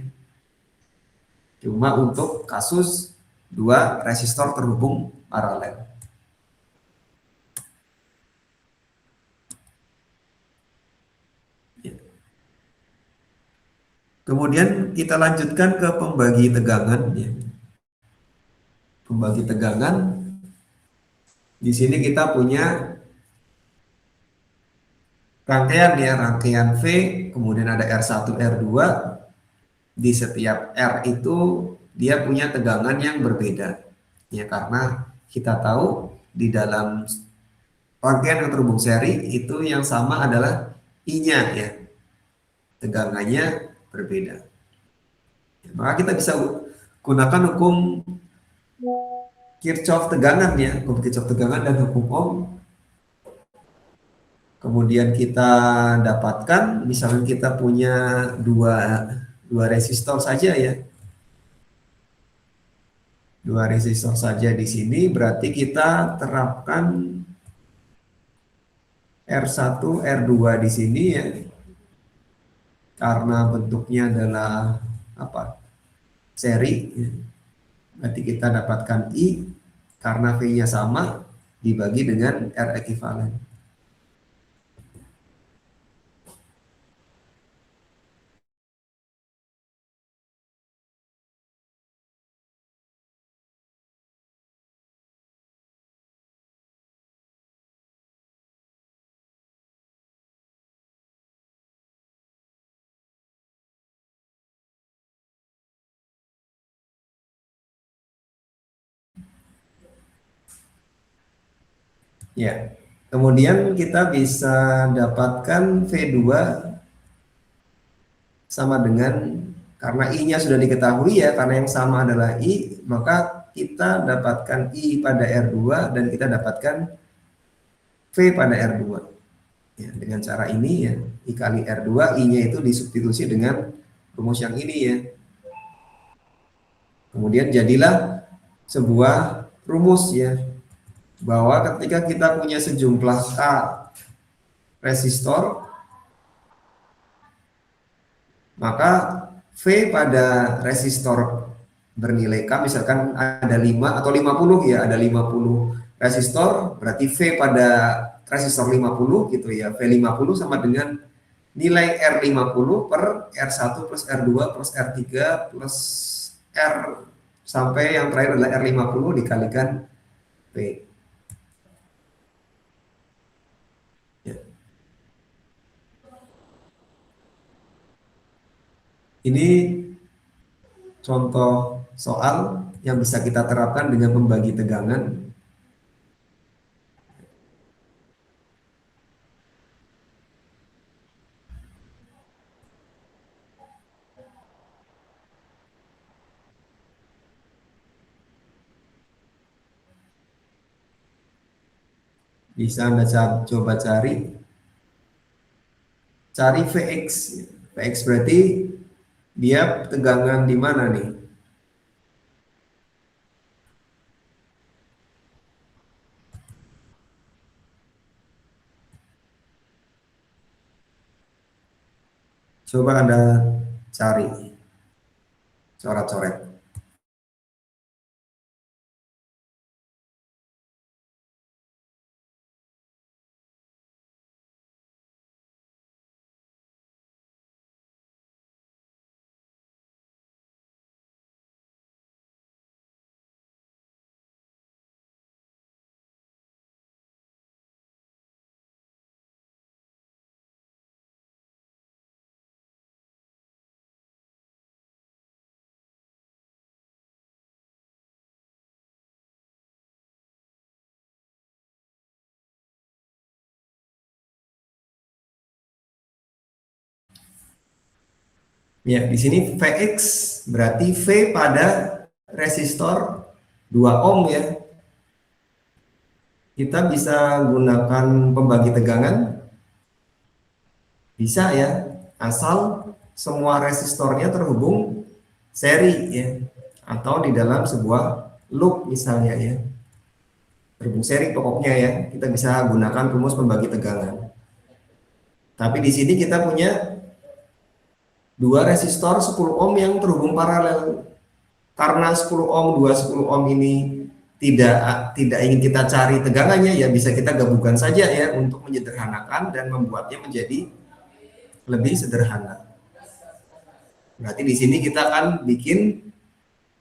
Cuma untuk kasus dua resistor terhubung paralel. Ya. Kemudian kita lanjutkan ke pembagi tegangan. Ya. Pembagi tegangan, di sini kita punya rangkaian ya, rangkaian V, kemudian ada R1, R2. Di setiap R itu dia punya tegangan yang berbeda. Ya, karena kita tahu di dalam rangkaian yang terhubung seri itu yang sama adalah I-nya ya, tegangannya berbeda. Ya, maka kita bisa gunakan hukum Kirchhoff tegangan ya, hukum Kirchhoff tegangan dan hukum Ohm. Kemudian kita dapatkan, misalnya kita punya dua resistor saja ya, dua resistor saja di sini, berarti kita terapkan R1, R2 di sini ya, karena bentuknya adalah apa? Seri. Ya. Berarti kita dapatkan I karena V-nya sama dibagi dengan R ekivalen. Ya. Kemudian kita bisa dapatkan V2 sama dengan, karena I-nya sudah diketahui ya, karena yang sama adalah I, maka kita dapatkan I pada R2 dan kita dapatkan V pada R2. Ya, dengan cara ini ya, I kali R2, I-nya itu disubstitusi dengan rumus yang ini ya. Kemudian jadilah sebuah rumus ya, bahwa ketika kita punya sejumlah K resistor, maka V pada resistor bernilai K, misalkan ada 5 atau 50 ya, ada 50 resistor, berarti V pada resistor 50 gitu ya, V50 sama dengan nilai R50 per R1 plus R2 plus R3 plus R sampai yang terakhir adalah R50 dikalikan P. Ya. Ini contoh soal yang bisa kita terapkan dengan membagi tegangan. Bisa Anda coba cari Vx. Vx berarti dia tegangan di mana nih? Coba Anda cari, coret-coret. Ya, di sini Vx berarti V pada resistor 2 ohm ya. Kita bisa gunakan pembagi tegangan, bisa ya, asal semua resistornya terhubung seri ya, atau di dalam sebuah loop misalnya ya, terhubung seri pokoknya ya, kita bisa gunakan rumus pembagi tegangan. Tapi di sini kita punya dua resistor 10 ohm yang terhubung paralel. Karena 10 ohm, 10 ohm ini tidak ingin kita cari tegangannya, ya bisa kita gabungkan saja ya untuk menyederhanakan dan membuatnya menjadi lebih sederhana. Berarti di sini kita akan bikin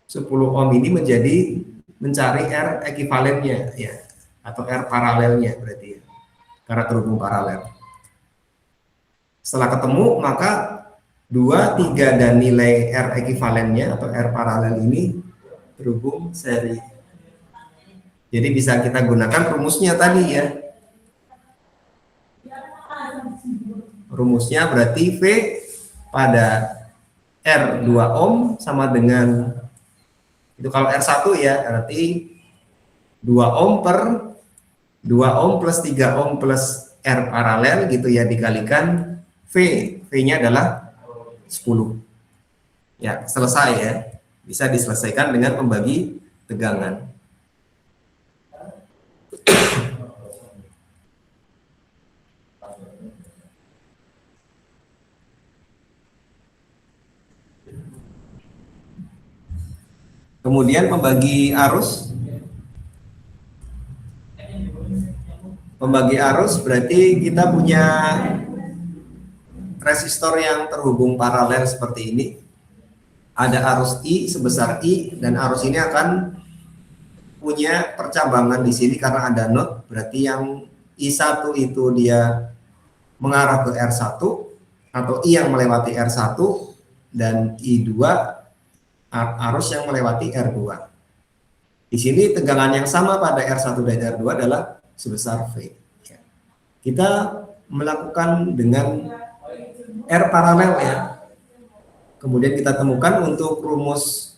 10 ohm ini menjadi mencari R ekivalennya ya, atau R paralelnya berarti ya, karena terhubung paralel. Setelah ketemu maka 2, 3 dan nilai R ekivalennya atau R paralel ini terhubung seri. Jadi bisa kita gunakan rumusnya tadi ya. Rumusnya berarti V pada R 2 ohm sama dengan, itu kalau R1 ya, berarti 2 ohm per 2 ohm plus 3 ohm plus R paralel gitu ya, dikalikan V. V-nya adalah 10. Ya, selesai ya. Bisa diselesaikan dengan pembagi tegangan. Kemudian pembagi arus. Pembagi arus berarti kita punya resistor yang terhubung paralel seperti ini. Ada arus I sebesar I, dan arus ini akan punya percabangan di sini karena ada node. Berarti yang I1 itu dia mengarah ke R1, atau I yang melewati R1, dan I2 arus yang melewati R2. Di sini tegangan yang sama pada R1 dan R2 adalah sebesar V. Kita melakukan dengan R paralel ya. Kemudian kita temukan untuk rumus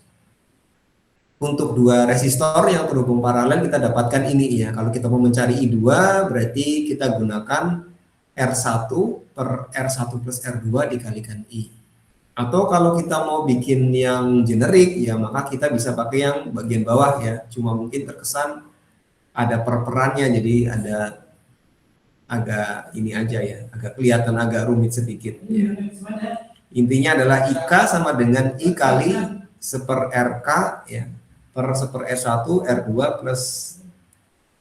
untuk dua resistor yang terhubung paralel, kita dapatkan ini ya. Kalau kita mau mencari I2 berarti kita gunakan R1 per R1 plus R2 dikalikan I. Atau kalau kita mau bikin yang generik ya, maka kita bisa pakai yang bagian bawah ya. Cuma mungkin terkesan ada perperannya, jadi ada agak ini aja ya, agak kelihatan agak rumit sedikit ya. Intinya adalah IK sama dengan I kali seper RK ya, per seper R1 R2 plus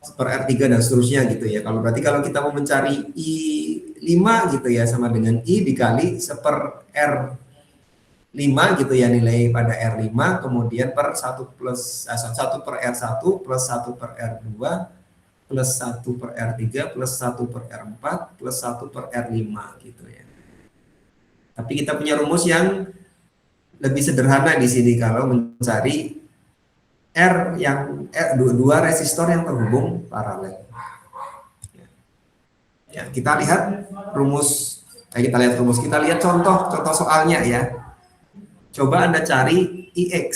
seper R3 dan seterusnya gitu ya. Kalau kita mau mencari I5 gitu ya, sama dengan I dikali seper R5 gitu ya, nilai pada R5, kemudian per 1 plus 1 per R1 plus 1 per R2 plus 1 per R3 plus 1 per R4 plus 1 per R5 gitu ya. Tapi kita punya rumus yang lebih sederhana di sini kalau mencari R yang dua resistor yang terhubung paralel. Ya, kita lihat rumus, kita lihat contoh soalnya ya. Coba Anda cari IX.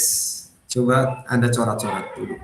Coba Anda coret-coret dulu.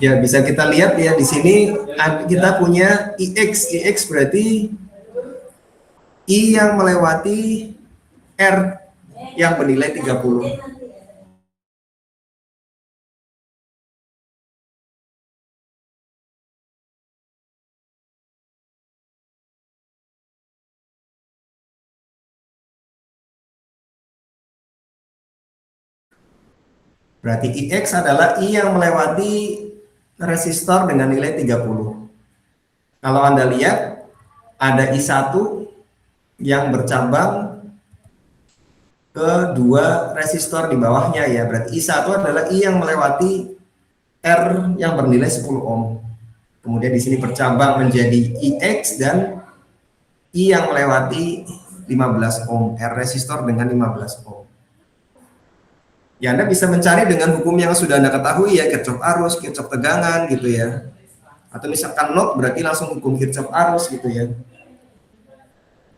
Ya, bisa kita lihat ya di sini kita punya IX berarti I yang melewati R yang bernilai 30. Berarti IX adalah I yang melewati resistor dengan nilai 30. Kalau Anda lihat, ada I1 yang bercabang ke dua resistor di bawahnya ya. Berarti I1 adalah I yang melewati R yang bernilai 10 ohm. Kemudian di sini bercabang menjadi IX dan I yang melewati 15 ohm, R resistor dengan 15 ohm. Ya, Anda bisa mencari dengan hukum yang sudah Anda ketahui ya, Kirchhoff arus, Kirchhoff tegangan gitu ya. Atau misalkan not berarti langsung hukum Kirchhoff arus gitu ya.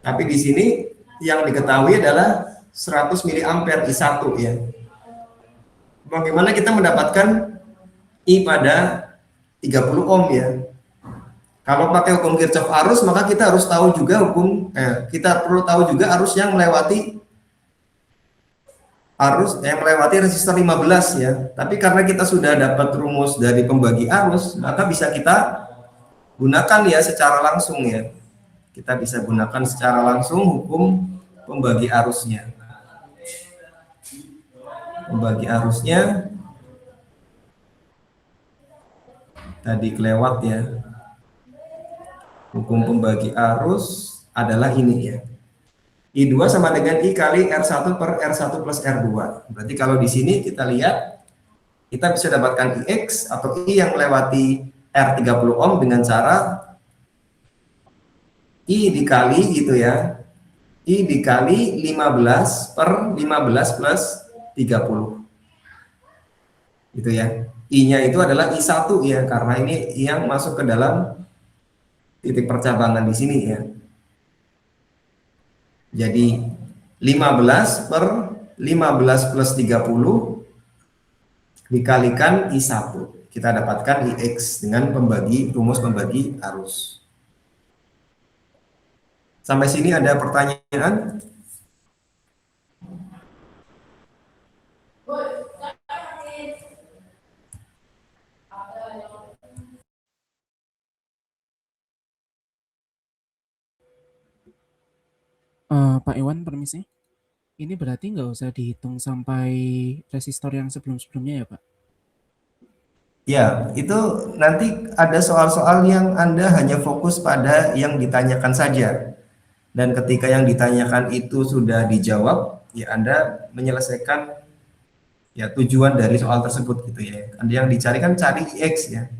Tapi di sini yang diketahui adalah 100 mA I1 ya. Bagaimana kita mendapatkan I pada 30 ohm ya? Kalau pakai hukum Kirchhoff arus, maka kita harus tahu juga kita perlu tahu juga arus yang melewati resistor 15 ya. Tapi karena kita sudah dapat rumus dari pembagi arus, maka bisa kita gunakan ya secara langsung ya. Kita bisa gunakan secara langsung hukum pembagi arusnya. Pembagi arusnya tadi kelewat ya. Hukum pembagi arus adalah ini ya. I2 sama dengan I kali R1 per R1 plus R2. Berarti kalau di sini kita lihat, kita bisa dapatkan IX atau I yang melewati R30 ohm dengan cara I dikali gitu ya. I dikali 15 per 15 plus 30. Gitu ya. I-nya itu adalah I1 ya, karena ini yang masuk ke dalam titik percabangan di sini ya. Jadi 15 per 15 plus 30 dikalikan I1. Kita dapatkan IX dengan rumus pembagi arus. Sampai sini ada pertanyaan? Pak Iwan, permisi. Ini berarti nggak usah dihitung sampai resistor yang sebelum-sebelumnya ya, Pak? Ya, itu nanti ada soal-soal yang Anda hanya fokus pada yang ditanyakan saja. Dan ketika yang ditanyakan itu sudah dijawab, ya Anda menyelesaikan ya tujuan dari soal tersebut gitu ya. Anda yang dicari kan cari IX ya.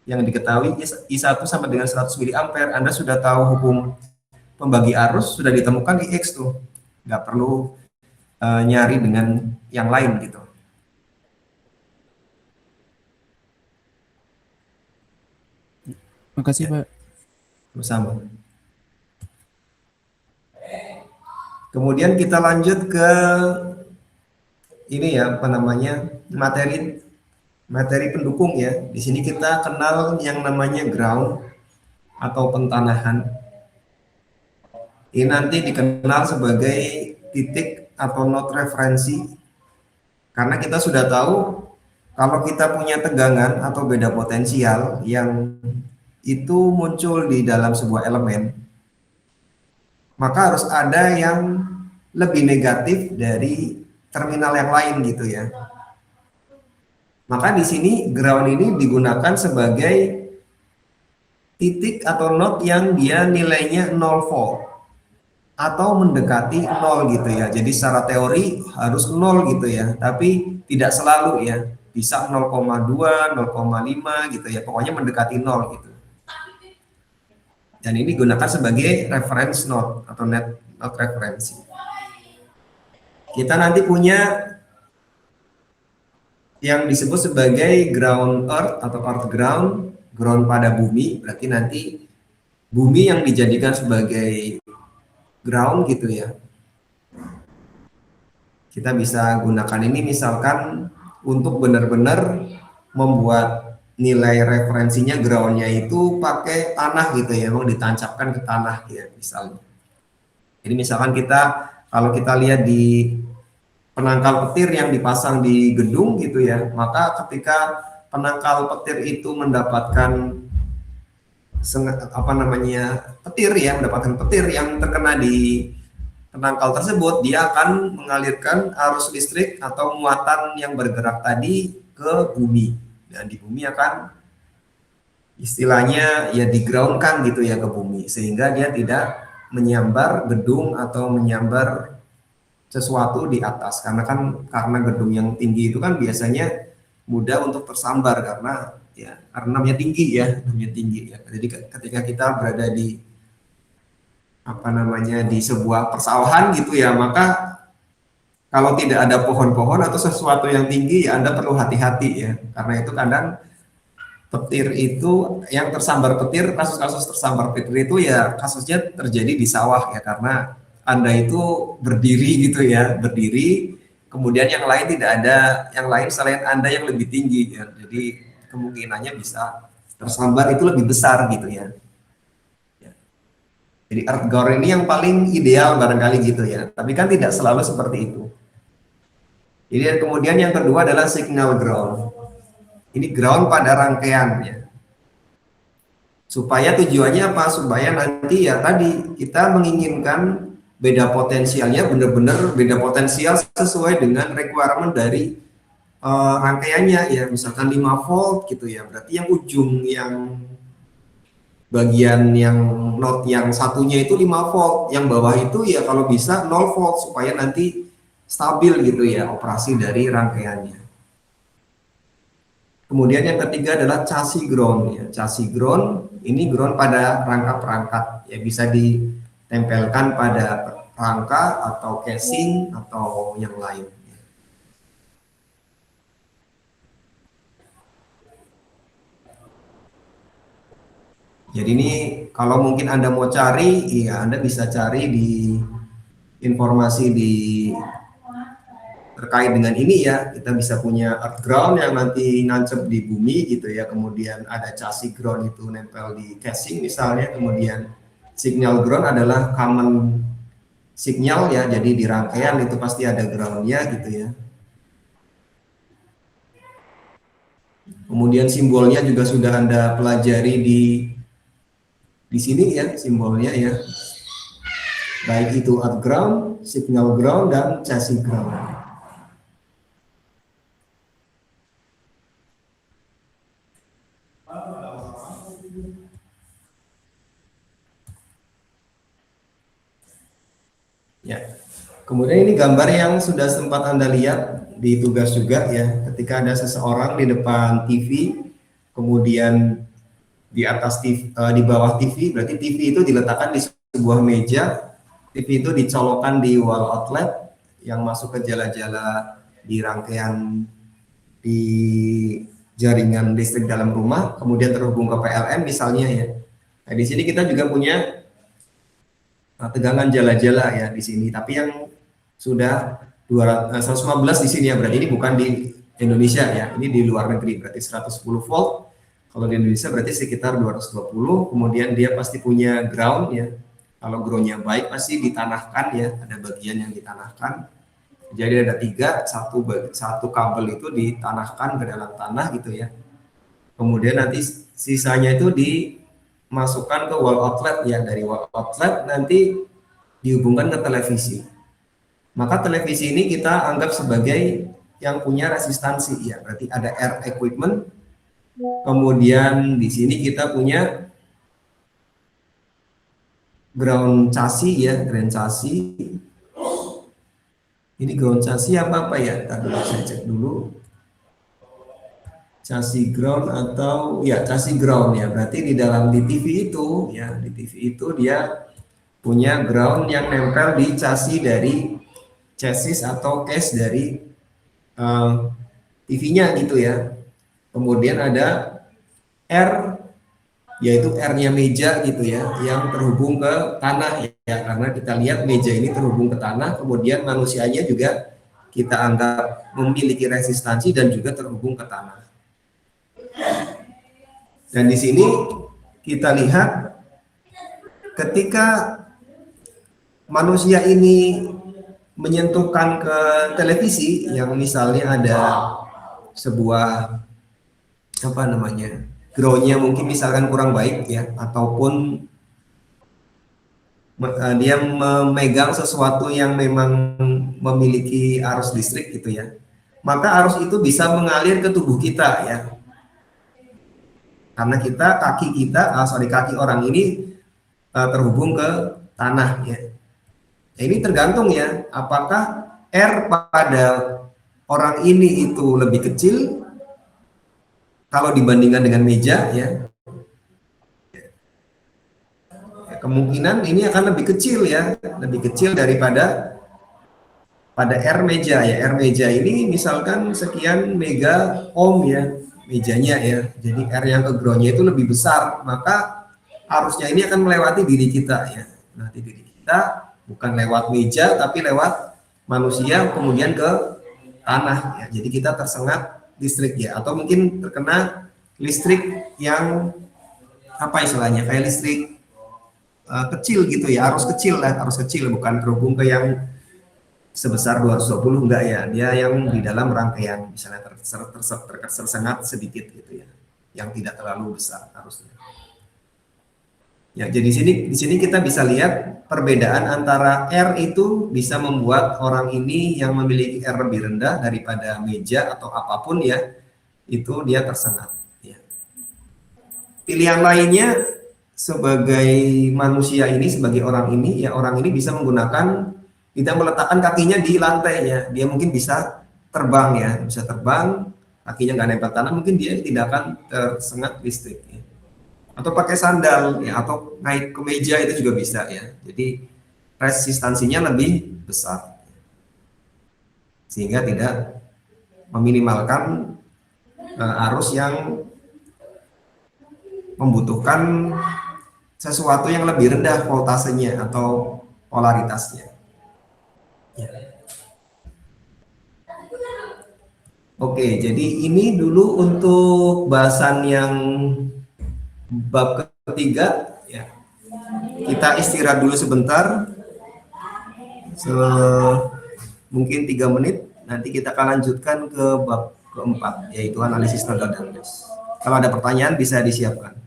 Yang diketahui I1 sama dengan 100 mA, Anda sudah tahu hukum pembagi arus, sudah ditemukan IX tuh. Nggak perlu nyari dengan yang lain gitu. Makasih, Pak. Bersama. Kemudian kita lanjut ke ini ya, apa namanya, materi pendukung ya. Di sini kita kenal yang namanya ground atau pentanahan. Ini nanti dikenal sebagai titik atau node referensi. Karena kita sudah tahu kalau kita punya tegangan atau beda potensial yang itu muncul di dalam sebuah elemen, maka harus ada yang lebih negatif dari terminal yang lain gitu ya. Maka di sini ground ini digunakan sebagai titik atau node yang dia nilainya 0 volt atau mendekati 0 gitu ya. Jadi secara teori harus 0 gitu ya, tapi tidak selalu ya. Bisa 0,2, 0,5 gitu ya. Pokoknya mendekati 0 gitu. Dan ini digunakan sebagai reference node atau node referensi. Kita nanti punya yang disebut sebagai ground earth atau earth ground, ground pada bumi. Berarti nanti bumi yang dijadikan sebagai ground gitu ya. Kita bisa gunakan ini misalkan untuk benar-benar membuat nilai referensinya groundnya itu pakai tanah gitu ya, memang ditancapkan ke tanah ya misalnya. Jadi misalkan kalau kita lihat di penangkal petir yang dipasang di gedung gitu ya, maka ketika penangkal petir itu mendapatkan petir ya, mendapatkan petir yang terkena di penangkal tersebut, dia akan mengalirkan arus listrik atau muatan yang bergerak tadi ke bumi, dan di bumi akan istilahnya ya di-groundkan gitu ya ke bumi, sehingga dia tidak menyambar gedung atau menyambar sesuatu di atas, karena gedung yang tinggi itu kan biasanya mudah untuk tersambar karena namanya tinggi ya. Jadi ketika kita berada di di sebuah persawahan gitu ya, maka kalau tidak ada pohon-pohon atau sesuatu yang tinggi ya Anda perlu hati-hati ya, karena itu kadang petir itu yang tersambar petir, kasus-kasus tersambar petir itu ya kasusnya terjadi di sawah ya, karena Anda itu berdiri gitu ya, kemudian yang lain tidak ada, yang lain selain Anda yang lebih tinggi ya, jadi kemungkinannya bisa tersambar itu lebih besar gitu ya. Jadi earth ground ini yang paling ideal barangkali gitu ya, tapi kan tidak selalu seperti itu. Jadi kemudian yang kedua adalah signal ground. Ini ground pada rangkaian ya. Supaya tujuannya apa? Supaya nanti ya tadi kita menginginkan beda potensialnya benar-benar beda potensial sesuai dengan requirement dari rangkaiannya ya, misalkan 5 volt gitu ya, berarti yang ujung yang bagian yang not yang satunya itu 5 volt, yang bawah itu ya kalau bisa 0 volt supaya nanti stabil gitu ya operasi dari rangkaiannya. Kemudian yang ketiga adalah chassis ground ya. Chassis ground ini ground pada rangka-perangkat ya, bisa ditempelkan pada rangka atau casing atau yang lain. Jadi ini kalau mungkin Anda mau cari, ya Anda bisa cari di informasi terkait dengan ini ya. Kita bisa punya earth ground yang nanti nancep di bumi gitu ya. Kemudian ada chassis ground itu nempel di casing misalnya. Kemudian signal ground adalah common signal ya. Jadi di rangkaian itu pasti ada groundnya gitu ya. Kemudian simbolnya juga sudah Anda pelajari di sini ya, simbolnya ya, baik itu earth ground, signal ground, dan chassis ground. Ya, kemudian ini gambar yang sudah sempat Anda lihat di tugas juga ya, ketika ada seseorang di depan TV, kemudian di atas TV, di bawah TV, berarti TV itu diletakkan di sebuah meja, TV itu dicolokkan di wall outlet yang masuk ke jala-jala di rangkaian di jaringan listrik dalam rumah, kemudian terhubung ke PLN misalnya ya. Nah, di sini kita juga punya tegangan jala-jala ya di sini, tapi yang sudah 115 di sini ya, berarti ini bukan di Indonesia ya, ini di luar negeri, berarti 110 volt. Kalau di Indonesia berarti sekitar 220, kemudian dia pasti punya ground ya. Kalau groundnya baik pasti ditanahkan ya, ada bagian yang ditanahkan. Jadi ada 3, satu kabel itu ditanahkan ke dalam tanah gitu ya. Kemudian nanti sisanya itu dimasukkan ke wall outlet ya, dari wall outlet nanti dihubungkan ke televisi. Maka televisi ini kita anggap sebagai yang punya resistansi ya, berarti ada air equipment. Kemudian di sini kita punya ground chassis ya, ground chassis. Ini ground chassis apa ya? Tadi saya cek dulu. Chassis ground atau ya chassis ground ya. Berarti di dalam di TV itu ya, di TV itu dia punya ground yang nempel di chassis dari chassis atau case dari TV-nya gitu ya. Kemudian ada R, yaitu R-nya meja gitu ya, yang terhubung ke tanah ya, karena kita lihat meja ini terhubung ke tanah, kemudian manusianya juga kita anggap memiliki resistansi dan juga terhubung ke tanah. Dan di sini kita lihat ketika manusia ini menyentuhkan ke televisi yang misalnya ada sebuah apa namanya groundnya mungkin misalkan kurang baik ya, ataupun dia memegang sesuatu yang memang memiliki arus listrik gitu ya, maka arus itu bisa mengalir ke tubuh kita ya, karena kaki orang ini terhubung ke tanah ya. Nah, ini tergantung ya, apakah R pada orang ini itu lebih kecil kalau dibandingkan dengan meja ya. Kemungkinan ini akan lebih kecil ya, lebih kecil daripada pada R meja ya. R meja ini misalkan sekian mega ohm ya mejanya ya. Jadi R yang ke groundnya itu lebih besar, maka arusnya ini akan melewati diri kita ya. Melewati diri kita bukan lewat meja tapi lewat manusia kemudian ke tanah ya. Jadi kita tersengat listrik ya, atau mungkin terkena listrik yang apa istilahnya kayak listrik kecil gitu ya, arus kecil lah, arus kecil bukan terhubung ke yang sebesar 220 enggak ya, dia yang di dalam rangkaian misalnya tersengat sedikit gitu ya, yang tidak terlalu besar arusnya. Ya, jadi di sini kita bisa lihat perbedaan antara R itu bisa membuat orang ini yang memiliki R lebih rendah daripada meja atau apapun ya, itu dia tersengat. Ya. Pilihan lainnya sebagai manusia ini, sebagai orang ini, ya orang ini bisa menggunakan, tidak meletakkan kakinya di lantai ya, dia mungkin bisa terbang ya, bisa terbang, kakinya nggak nempel tanah, mungkin dia tidak akan tersengat listrik ya. Atau pakai sandal ya, atau naik ke meja itu juga bisa ya, jadi resistansinya lebih besar sehingga tidak meminimalkan arus yang membutuhkan sesuatu yang lebih rendah voltasenya atau polaritasnya. Ya. Oke, jadi ini dulu untuk bahasan yang bab ketiga. Ya. Kita istirahat dulu sebentar, mungkin 3 menit. Nanti kita akan lanjutkan ke bab keempat, yaitu analisis nada dan des. Kalau ada pertanyaan bisa disiapkan.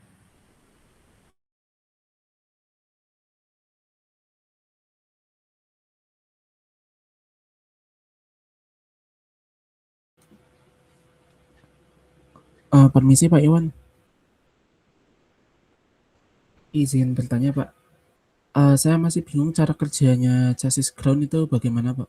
Permisi Pak Iwan, izin bertanya Pak. Saya masih bingung cara kerjanya chassis ground itu bagaimana Pak?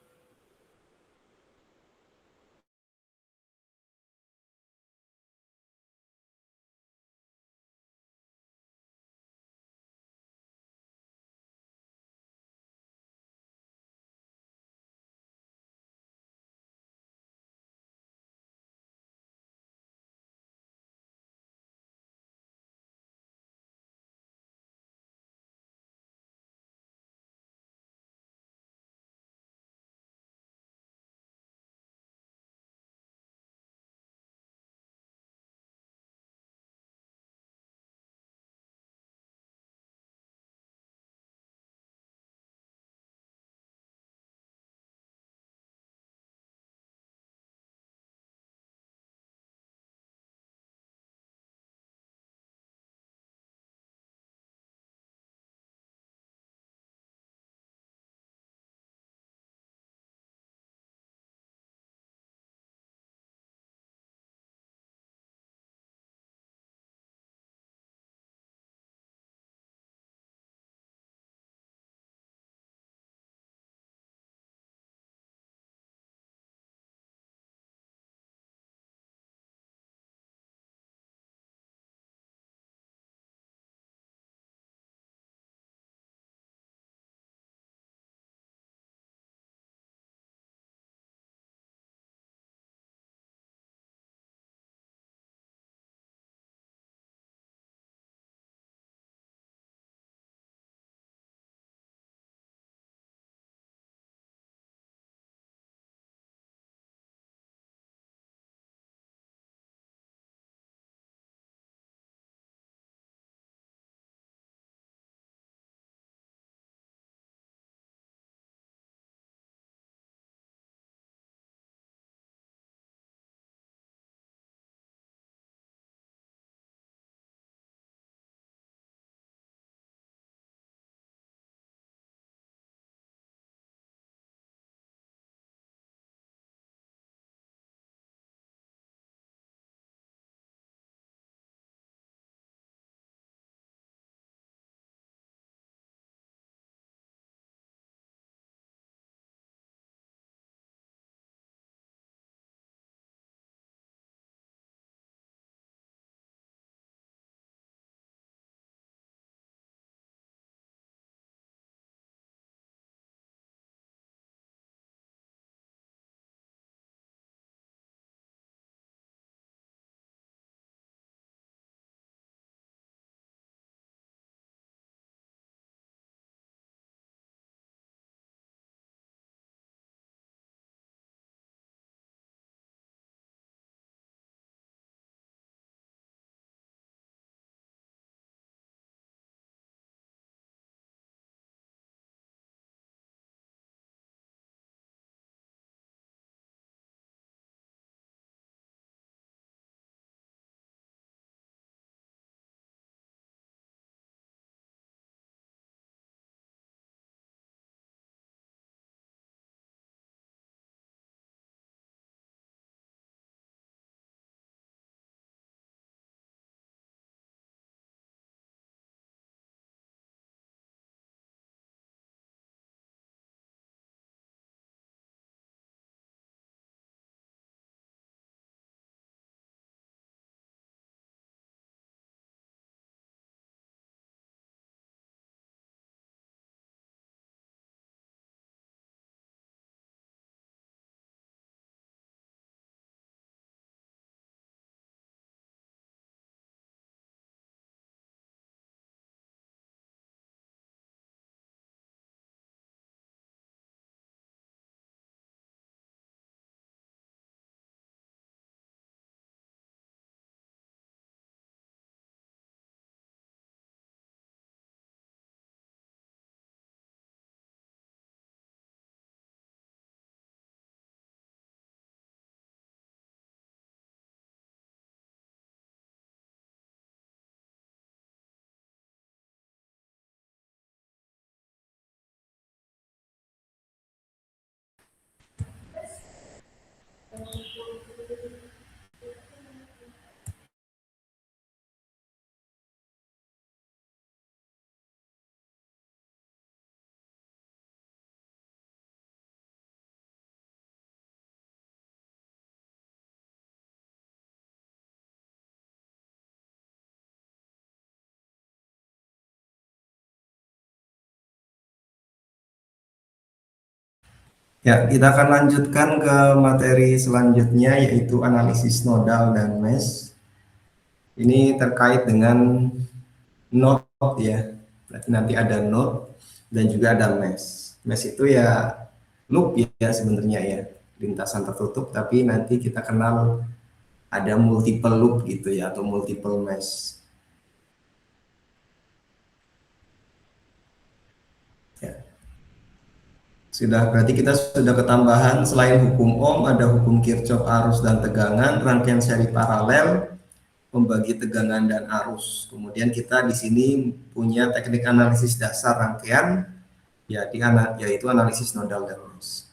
Ya, kita akan lanjutkan ke materi selanjutnya yaitu analisis nodal dan mesh. Ini terkait dengan node ya. Berarti nanti ada node dan juga ada mesh. Mesh itu ya loop ya sebenarnya ya, lintasan tertutup, tapi nanti kita kenal ada multiple loop gitu ya atau multiple mesh. Ya. Berarti kita sudah ketambahan selain hukum Ohm ada hukum Kirchhoff arus dan tegangan, rangkaian seri paralel, membagi tegangan dan arus. Kemudian kita di sini punya teknik analisis dasar rangkaian, yaitu analisis nodal dan mesh.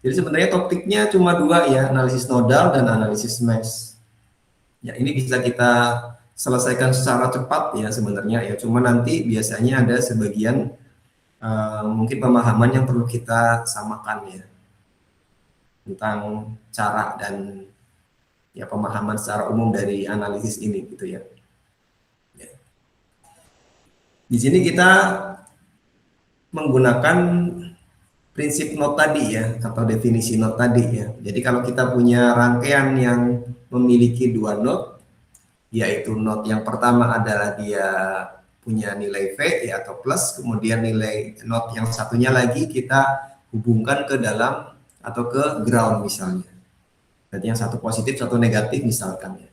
Jadi sebenarnya topiknya cuma dua ya, analisis nodal dan analisis mesh. Ya ini bisa kita selesaikan secara cepat ya sebenarnya ya. Cuma nanti biasanya ada sebagian mungkin pemahaman yang perlu kita samakan ya tentang cara dan ya pemahaman secara umum dari analisis ini gitu ya. Di sini kita menggunakan prinsip not tadi ya atau definisi not tadi ya. Jadi kalau kita punya rangkaian yang memiliki dua not, yaitu not yang pertama adalah dia punya nilai V ya atau plus, kemudian nilai not yang satunya lagi kita hubungkan ke dalam atau ke ground misalnya. Jadi yang satu positif, satu negatif misalkan ya.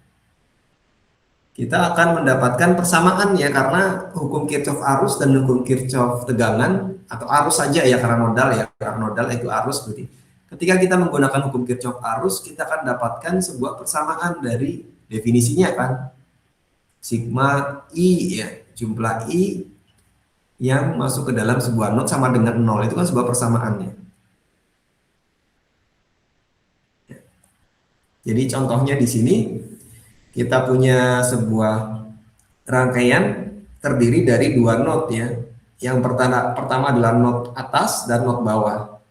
Kita akan mendapatkan persamaan ya karena hukum Kirchhoff arus dan hukum Kirchhoff tegangan atau arus saja ya karena nodal itu arus berarti. Ketika kita menggunakan hukum Kirchhoff arus, kita akan dapatkan sebuah persamaan dari definisinya kan. Sigma I ya, jumlah I yang masuk ke dalam sebuah not sama dengan 0 itu kan sebuah persamaannya. Jadi contohnya di sini kita punya sebuah rangkaian terdiri dari dua not ya. Yang pertama adalah not atas dan not bawah.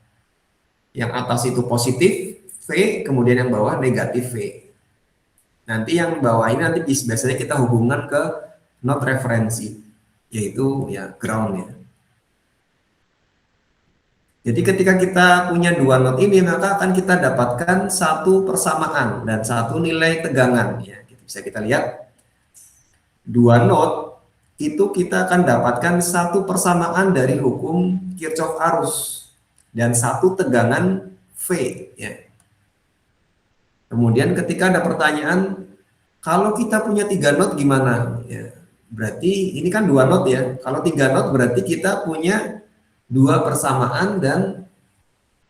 Yang atas itu positif V, kemudian yang bawah negatif V. Nanti yang bawah ini nanti biasanya kita hubungkan ke not referensi, yaitu ya ground ya. Jadi ketika kita punya dua not ini, maka akan kita dapatkan satu persamaan dan satu nilai tegangan ya. Bisa kita lihat dua not itu kita akan dapatkan satu persamaan dari hukum Kirchhoff arus dan satu tegangan V ya. Kemudian ketika ada pertanyaan, kalau kita punya tiga not gimana? Ya, berarti ini kan dua not ya. Kalau tiga not berarti kita punya dua persamaan dan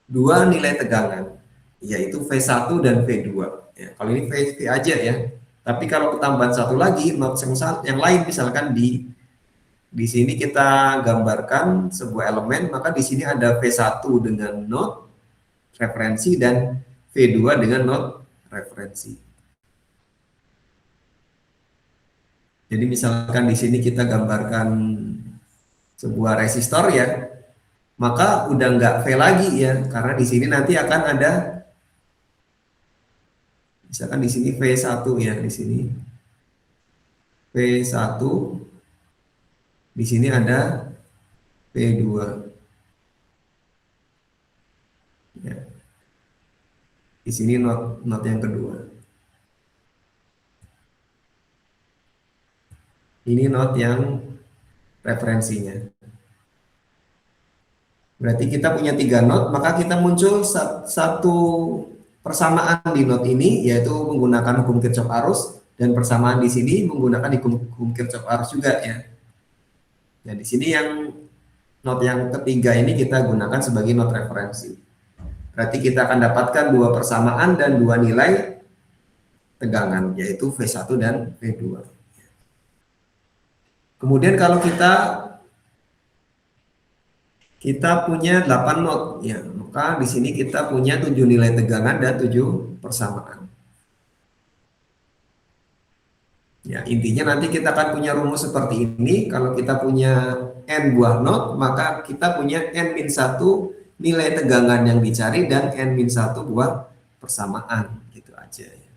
dua nilai tegangan, yaitu V1 dan V2. Ya, kalau ini V aja ya. Tapi kalau ketambahan satu lagi not yang lain, misalkan di sini kita gambarkan sebuah elemen, maka di sini ada V1 dengan not referensi dan V2 dengan not referensi. Jadi misalkan di sini kita gambarkan sebuah resistor ya, maka udah nggak V lagi ya, karena di sini nanti akan ada, misalkan di sini V1 ya, di sini V1, di sini ada V2. Ya. Di sini not yang kedua. Ini not yang referensinya. Berarti kita punya tiga not, maka kita muncul satu persamaan di not ini, yaitu menggunakan hukum Kirchhoff arus, dan persamaan di sini menggunakan hukum Kirchhoff arus juga ya. Nah di sini yang not yang ketiga ini kita gunakan sebagai not referensi. Berarti kita akan dapatkan dua persamaan dan dua nilai tegangan, yaitu V1 dan V2. Kemudian kalau kita kita punya 8 not ya, maka di sini kita punya 7 nilai tegangan dan 7 persamaan. Ya, intinya nanti kita akan punya rumus seperti ini. Kalau kita punya n buah not, maka kita punya n-1 nilai tegangan yang dicari dan n-1 buah persamaan, gitu aja ya.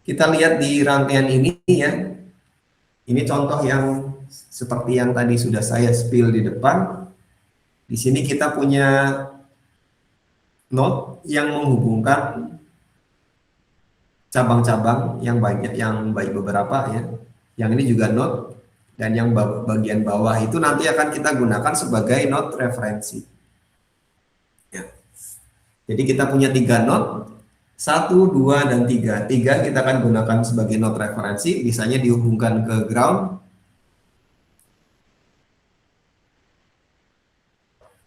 Kita lihat di rangkaian ini ya. Ini contoh yang seperti yang tadi sudah saya spill di depan. Di sini kita punya node yang menghubungkan cabang-cabang yang banyak, yang baik beberapa ya. Yang ini juga node, dan yang bagian bawah itu nanti akan kita gunakan sebagai node referensi. Ya. Jadi kita punya 3 node, 1, 2, dan 3. 3 kita akan gunakan sebagai node referensi, misalnya dihubungkan ke ground.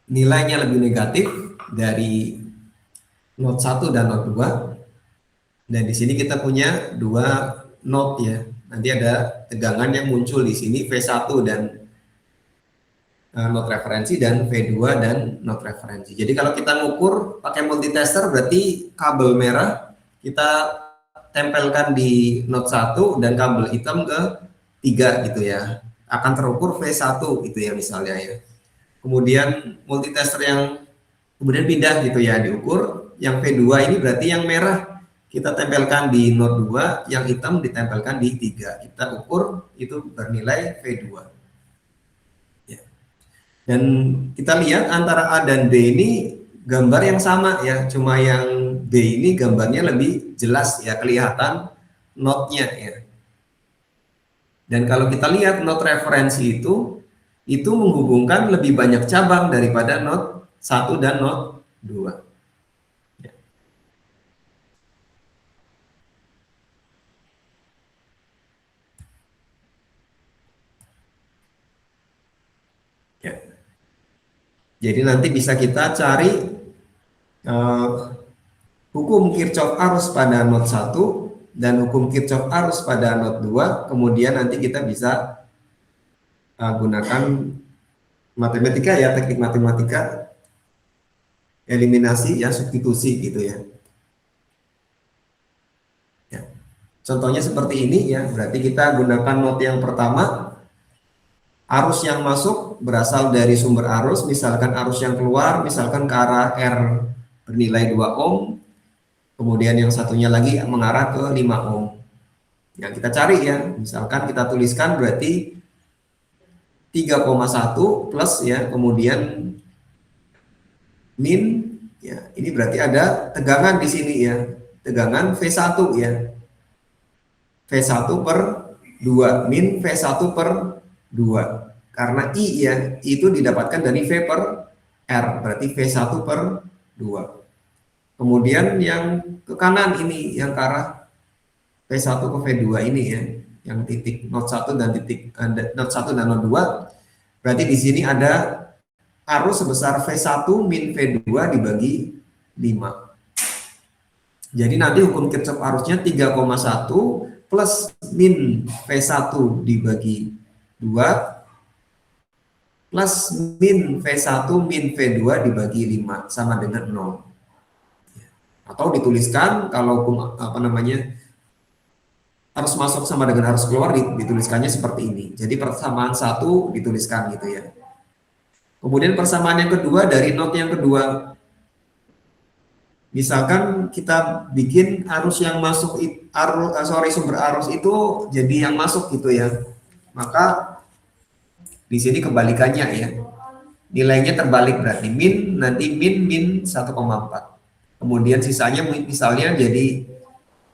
Nilainya lebih negatif dari node 1 dan node 2. Dan di sini kita punya 2 node ya. Nanti ada tegangan yang muncul di sini V1 dan node referensi, dan V2 dan node referensi. Jadi kalau kita ngukur pakai multitester, berarti kabel merah kita tempelkan di node 1 dan kabel hitam ke 3 gitu ya. Akan terukur V1 gitu ya misalnya ya. Kemudian multitester yang kemudian pindah gitu ya, diukur yang V2 ini berarti yang merah kita tempelkan di node 2, yang hitam ditempelkan di 3. Kita ukur itu bernilai V2. Ya. Dan kita lihat antara A dan B ini gambar yang sama ya, cuma yang B ini gambarnya lebih jelas ya, kelihatan node-nya ya. Dan kalau kita lihat node referensi itu menghubungkan lebih banyak cabang daripada node 1 dan node 2. Ya. Jadi nanti bisa kita cari hukum Kirchhoff arus pada node 1 dan hukum Kirchhoff arus pada node 2, kemudian nanti kita bisa gunakan matematika ya, teknik matematika eliminasi ya, substitusi gitu ya. Ya. Contohnya seperti ini ya, berarti kita gunakan node yang pertama, arus yang masuk berasal dari sumber arus, misalkan arus yang keluar misalkan ke arah R bernilai 2 ohm, kemudian yang satunya lagi mengarah ke 5 ohm. Yang kita cari ya, misalkan kita tuliskan berarti 3,1 plus ya, kemudian min ya, ini berarti ada tegangan di sini ya, tegangan V1 ya, V1 per 2 min V1 per 2, karena I ya itu didapatkan dari V per R, berarti V1 per 2. Kemudian yang ke kanan ini yang ke arah V1 ke V2 ini ya, yang titik node 1 dan titik node 1 dan node 2, berarti di sini ada arus sebesar V1 min V2 dibagi 5. Jadi nanti hukum Kirchhoff arusnya 3,1 plus min V1 dibagi 2 plus min V1 min V2 dibagi 5 sama dengan 0. Atau dituliskan kalau arus masuk sama dengan arus keluar dituliskannya seperti ini. Jadi persamaan 1 dituliskan gitu ya. Kemudian persamaan yang kedua dari node yang kedua. Misalkan kita bikin arus yang masuk sumber arus itu jadi yang masuk gitu ya. Maka di sini kebalikannya ya. Nilainya terbalik, berarti nanti min 1,4. Kemudian sisanya misalnya jadi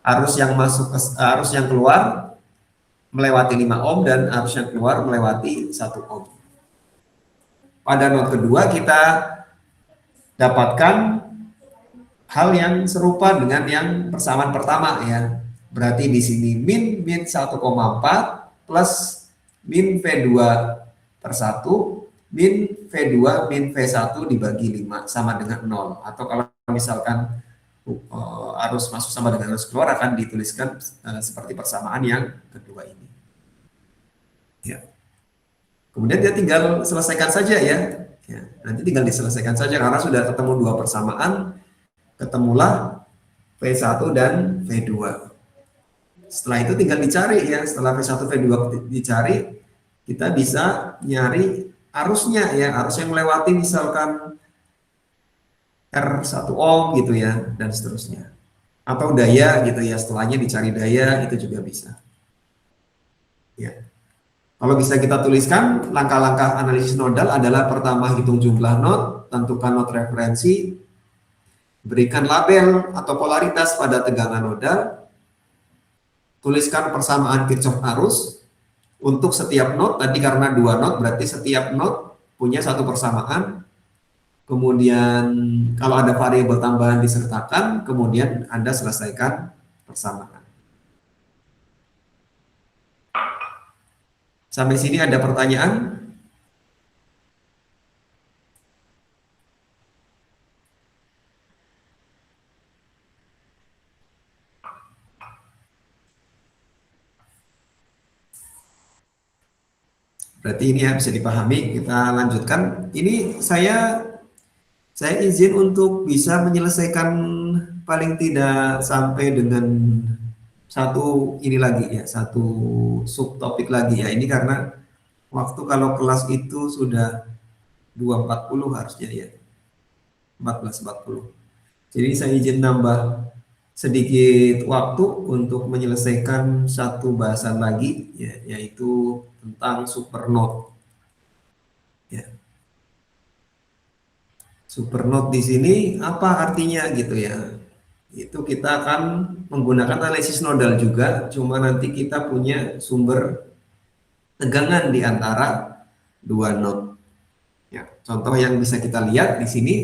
arus yang masuk arus yang keluar melewati 5 ohm dan arus yang keluar melewati 1 ohm. Pada node kedua kita dapatkan hal yang serupa dengan yang persamaan pertama ya. Berarti di sini min 1,4 plus min V2 per 1 min V2 min V1 dibagi 5 sama dengan 0. Atau kalau misalkan arus masuk sama dengan arus keluar akan dituliskan seperti persamaan yang kedua ini. Ya. Kemudian dia tinggal selesaikan saja ya. Ya, nanti tinggal diselesaikan saja karena sudah ketemu dua persamaan, ketemulah V1 dan V2. Setelah itu tinggal dicari ya, setelah V1 V2 dicari, kita bisa nyari arusnya ya, arus yang melewati misalkan R1 ohm gitu ya, dan seterusnya. Atau daya gitu ya, setelahnya dicari daya, itu juga bisa. Ya. Kalau bisa kita tuliskan, langkah-langkah analisis nodal adalah pertama hitung jumlah node, tentukan node referensi, berikan label atau polaritas pada tegangan nodal, tuliskan persamaan Kirchhoff arus untuk setiap node, tadi karena dua node berarti setiap node punya satu persamaan, kemudian kalau ada variabel tambahan disertakan, kemudian Anda selesaikan persamaan. Sampai sini ada pertanyaan? Berarti ini ya bisa dipahami. Kita lanjutkan. Ini saya izin untuk bisa menyelesaikan paling tidak sampai dengan satu ini lagi ya, satu subtopik lagi ya. Ini karena waktu kalau kelas itu sudah 2.40 harusnya ya, 14.40. Jadi saya izin nambah sedikit waktu untuk menyelesaikan satu bahasan lagi ya, yaitu tentang supernode. Ya. Supernode di sini apa artinya gitu ya? Itu kita akan menggunakan analisis nodal juga, cuma nanti kita punya sumber tegangan di antara dua node. Ya, contoh yang bisa kita lihat di sini,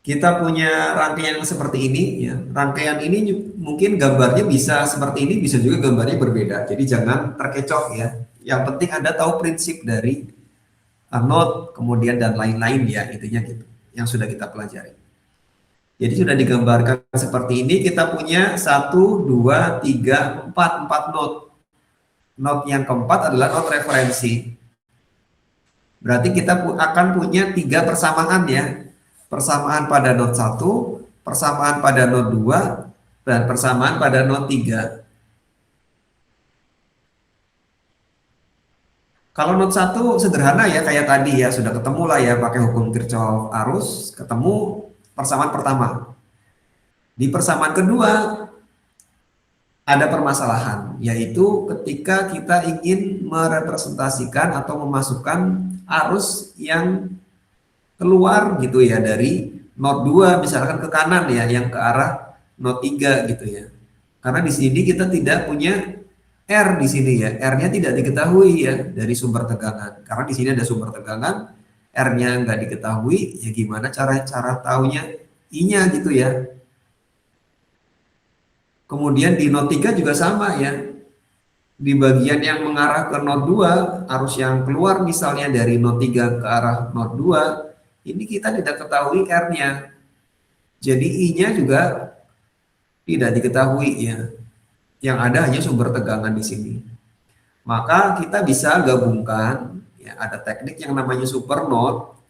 kita punya rangkaian seperti ini. Ya. Rangkaian ini mungkin gambarnya bisa seperti ini, bisa juga gambarnya berbeda. Jadi jangan terkecoh ya. Yang penting Anda tahu prinsip dari node, kemudian dan lain-lain ya, intinya gitu. Yang sudah kita pelajari. Jadi sudah digambarkan seperti ini, kita punya 1, 2, 3, 4 node. Node yang keempat adalah node referensi. Berarti kita akan punya 3 persamaan ya. Persamaan pada node 1, persamaan pada node 2, dan persamaan pada node 3. Kalau node 1 sederhana ya, kayak tadi ya, sudah ketemu lah ya, pakai hukum Kirchhoff arus, ketemu persamaan pertama. Di persamaan kedua ada permasalahan, yaitu ketika kita ingin merepresentasikan atau memasukkan arus yang keluar gitu ya dari node 2 misalkan ke kanan ya, yang ke arah node 3 gitu ya. Karena di sini kita tidak punya R di sini ya, R-nya tidak diketahui ya dari sumber tegangan. Karena di sini ada sumber tegangan, R-nya nggak diketahui, ya gimana cara taunya I-nya gitu ya. Kemudian di node 3 juga sama ya. Di bagian yang mengarah ke node 2, arus yang keluar misalnya dari node 3 ke arah node 2, ini kita tidak ketahui R-nya. Jadi I-nya juga tidak diketahui ya. Yang ada hanya sumber tegangan di sini. Maka kita bisa gabungkan ya, ada teknik yang namanya supernode,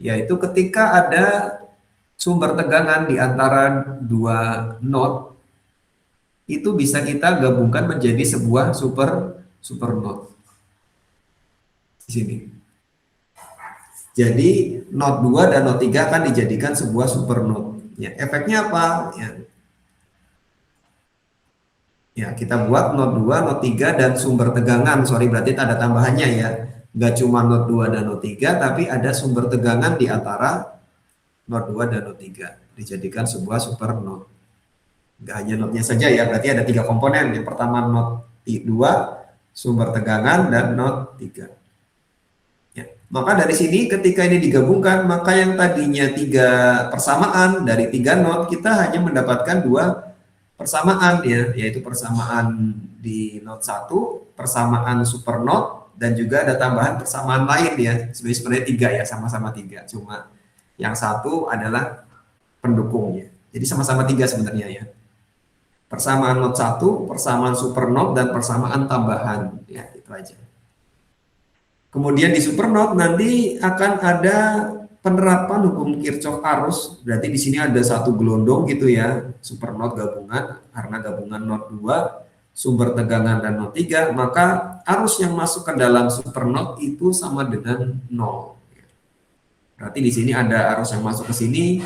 yaitu ketika ada sumber tegangan di antara dua node, itu bisa kita gabungkan menjadi sebuah supernode di sini. Jadi node 2 dan node 3 akan dijadikan sebuah supernode. Ya, efeknya apa? Ya, kita buat node 2, node 3 dan sumber tegangan. Sorry, berarti ada tambahannya ya. Nggak cuma node 2 dan node 3, tapi ada sumber tegangan di antara node 2 dan node 3. Dijadikan sebuah supernode. Nggak hanya node-nya saja ya, berarti ada 3 komponen. Yang pertama node 2, sumber tegangan, dan node 3. Ya. Maka dari sini ketika ini digabungkan, maka yang tadinya 3 persamaan dari 3 node, kita hanya mendapatkan 2 persamaan ya, yaitu persamaan di node 1, persamaan supernode, dan juga ada tambahan persamaan lain ya, sebenarnya 3 ya, sama-sama 3, cuma yang satu adalah pendukungnya. Jadi sama-sama 3 sebenarnya ya. Persamaan not 1, persamaan super not, dan persamaan tambahan. Ya, itu aja. Kemudian di super not nanti akan ada penerapan hukum Kirchhoff arus. Berarti di sini ada satu gelondong gitu ya, super not gabungan, karena gabungan not 2, sumber tegangan dan not 3, maka arus yang masuk ke dalam super not itu sama dengan 0. Berarti di sini ada arus yang masuk ke sini,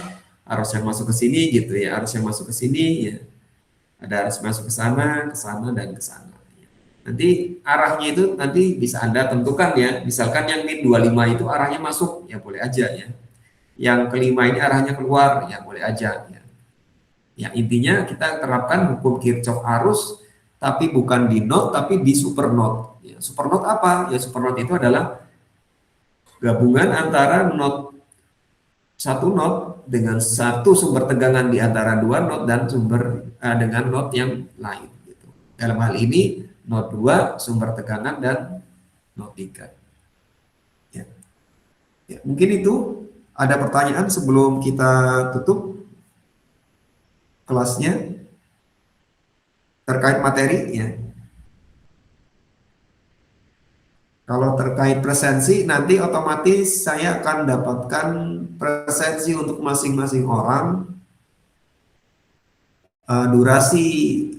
arus yang masuk ke sini gitu ya, arus yang masuk ke sini ya. Ada arus masuk ke sana, dan ke sana. Nanti arahnya itu nanti bisa Anda tentukan ya. Misalkan yang min 25 itu arahnya masuk, ya boleh aja ya. Yang kelima ini arahnya keluar, ya boleh aja ya. Ya intinya kita terapkan hukum Kirchhoff arus, tapi bukan di not, tapi di super not. Ya, super not apa? Ya super not itu adalah gabungan antara not satu not dengan satu sumber tegangan di antara 2 not dan sumber dengan not yang lain. Gitu. Dalam hal ini not 2 sumber tegangan dan not 3. Ya. Ya, mungkin itu ada pertanyaan sebelum kita tutup kelasnya terkait materi ya. Kalau terkait presensi, nanti otomatis saya akan dapatkan presensi untuk masing-masing orang, durasi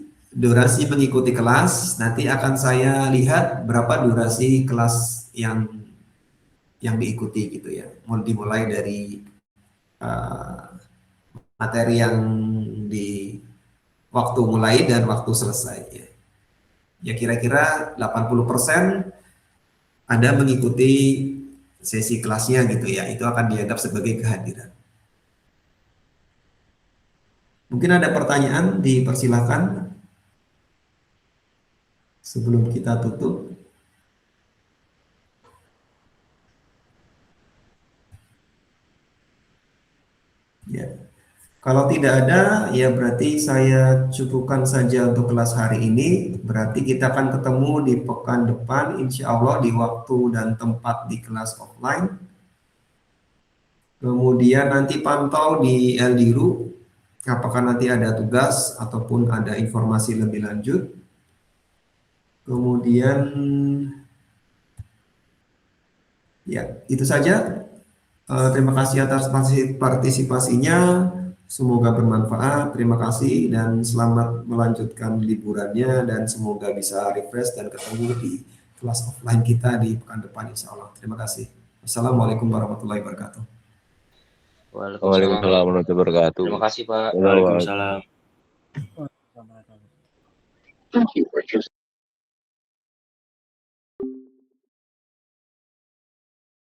mengikuti kelas. Nanti akan saya lihat berapa durasi kelas yang diikuti gitu ya. Dimulai dari materi yang di waktu mulai dan waktu selesai ya. Ya kira-kira 80% Anda mengikuti sesi kelasnya gitu ya, itu akan dianggap sebagai kehadiran. Mungkin ada pertanyaan, dipersilakan sebelum kita tutup. Ya. Kalau tidak ada, ya berarti saya cukupkan saja untuk kelas hari ini. Berarti kita akan ketemu di pekan depan, insya Allah di waktu dan tempat di kelas offline. Kemudian nanti pantau di Eldiru, apakah nanti ada tugas ataupun ada informasi lebih lanjut. Kemudian, ya itu saja. Terima kasih atas partisipasinya. Semoga bermanfaat, terima kasih dan selamat melanjutkan liburannya dan semoga bisa refresh dan ketemu di kelas offline kita di pekan depan insya Allah. Terima kasih. Wassalamualaikum warahmatullahi wabarakatuh. Waalaikumsalam warahmatullahi wabarakatuh. Terima kasih Pak. Waalaikumsalam. Waalaikumsalam.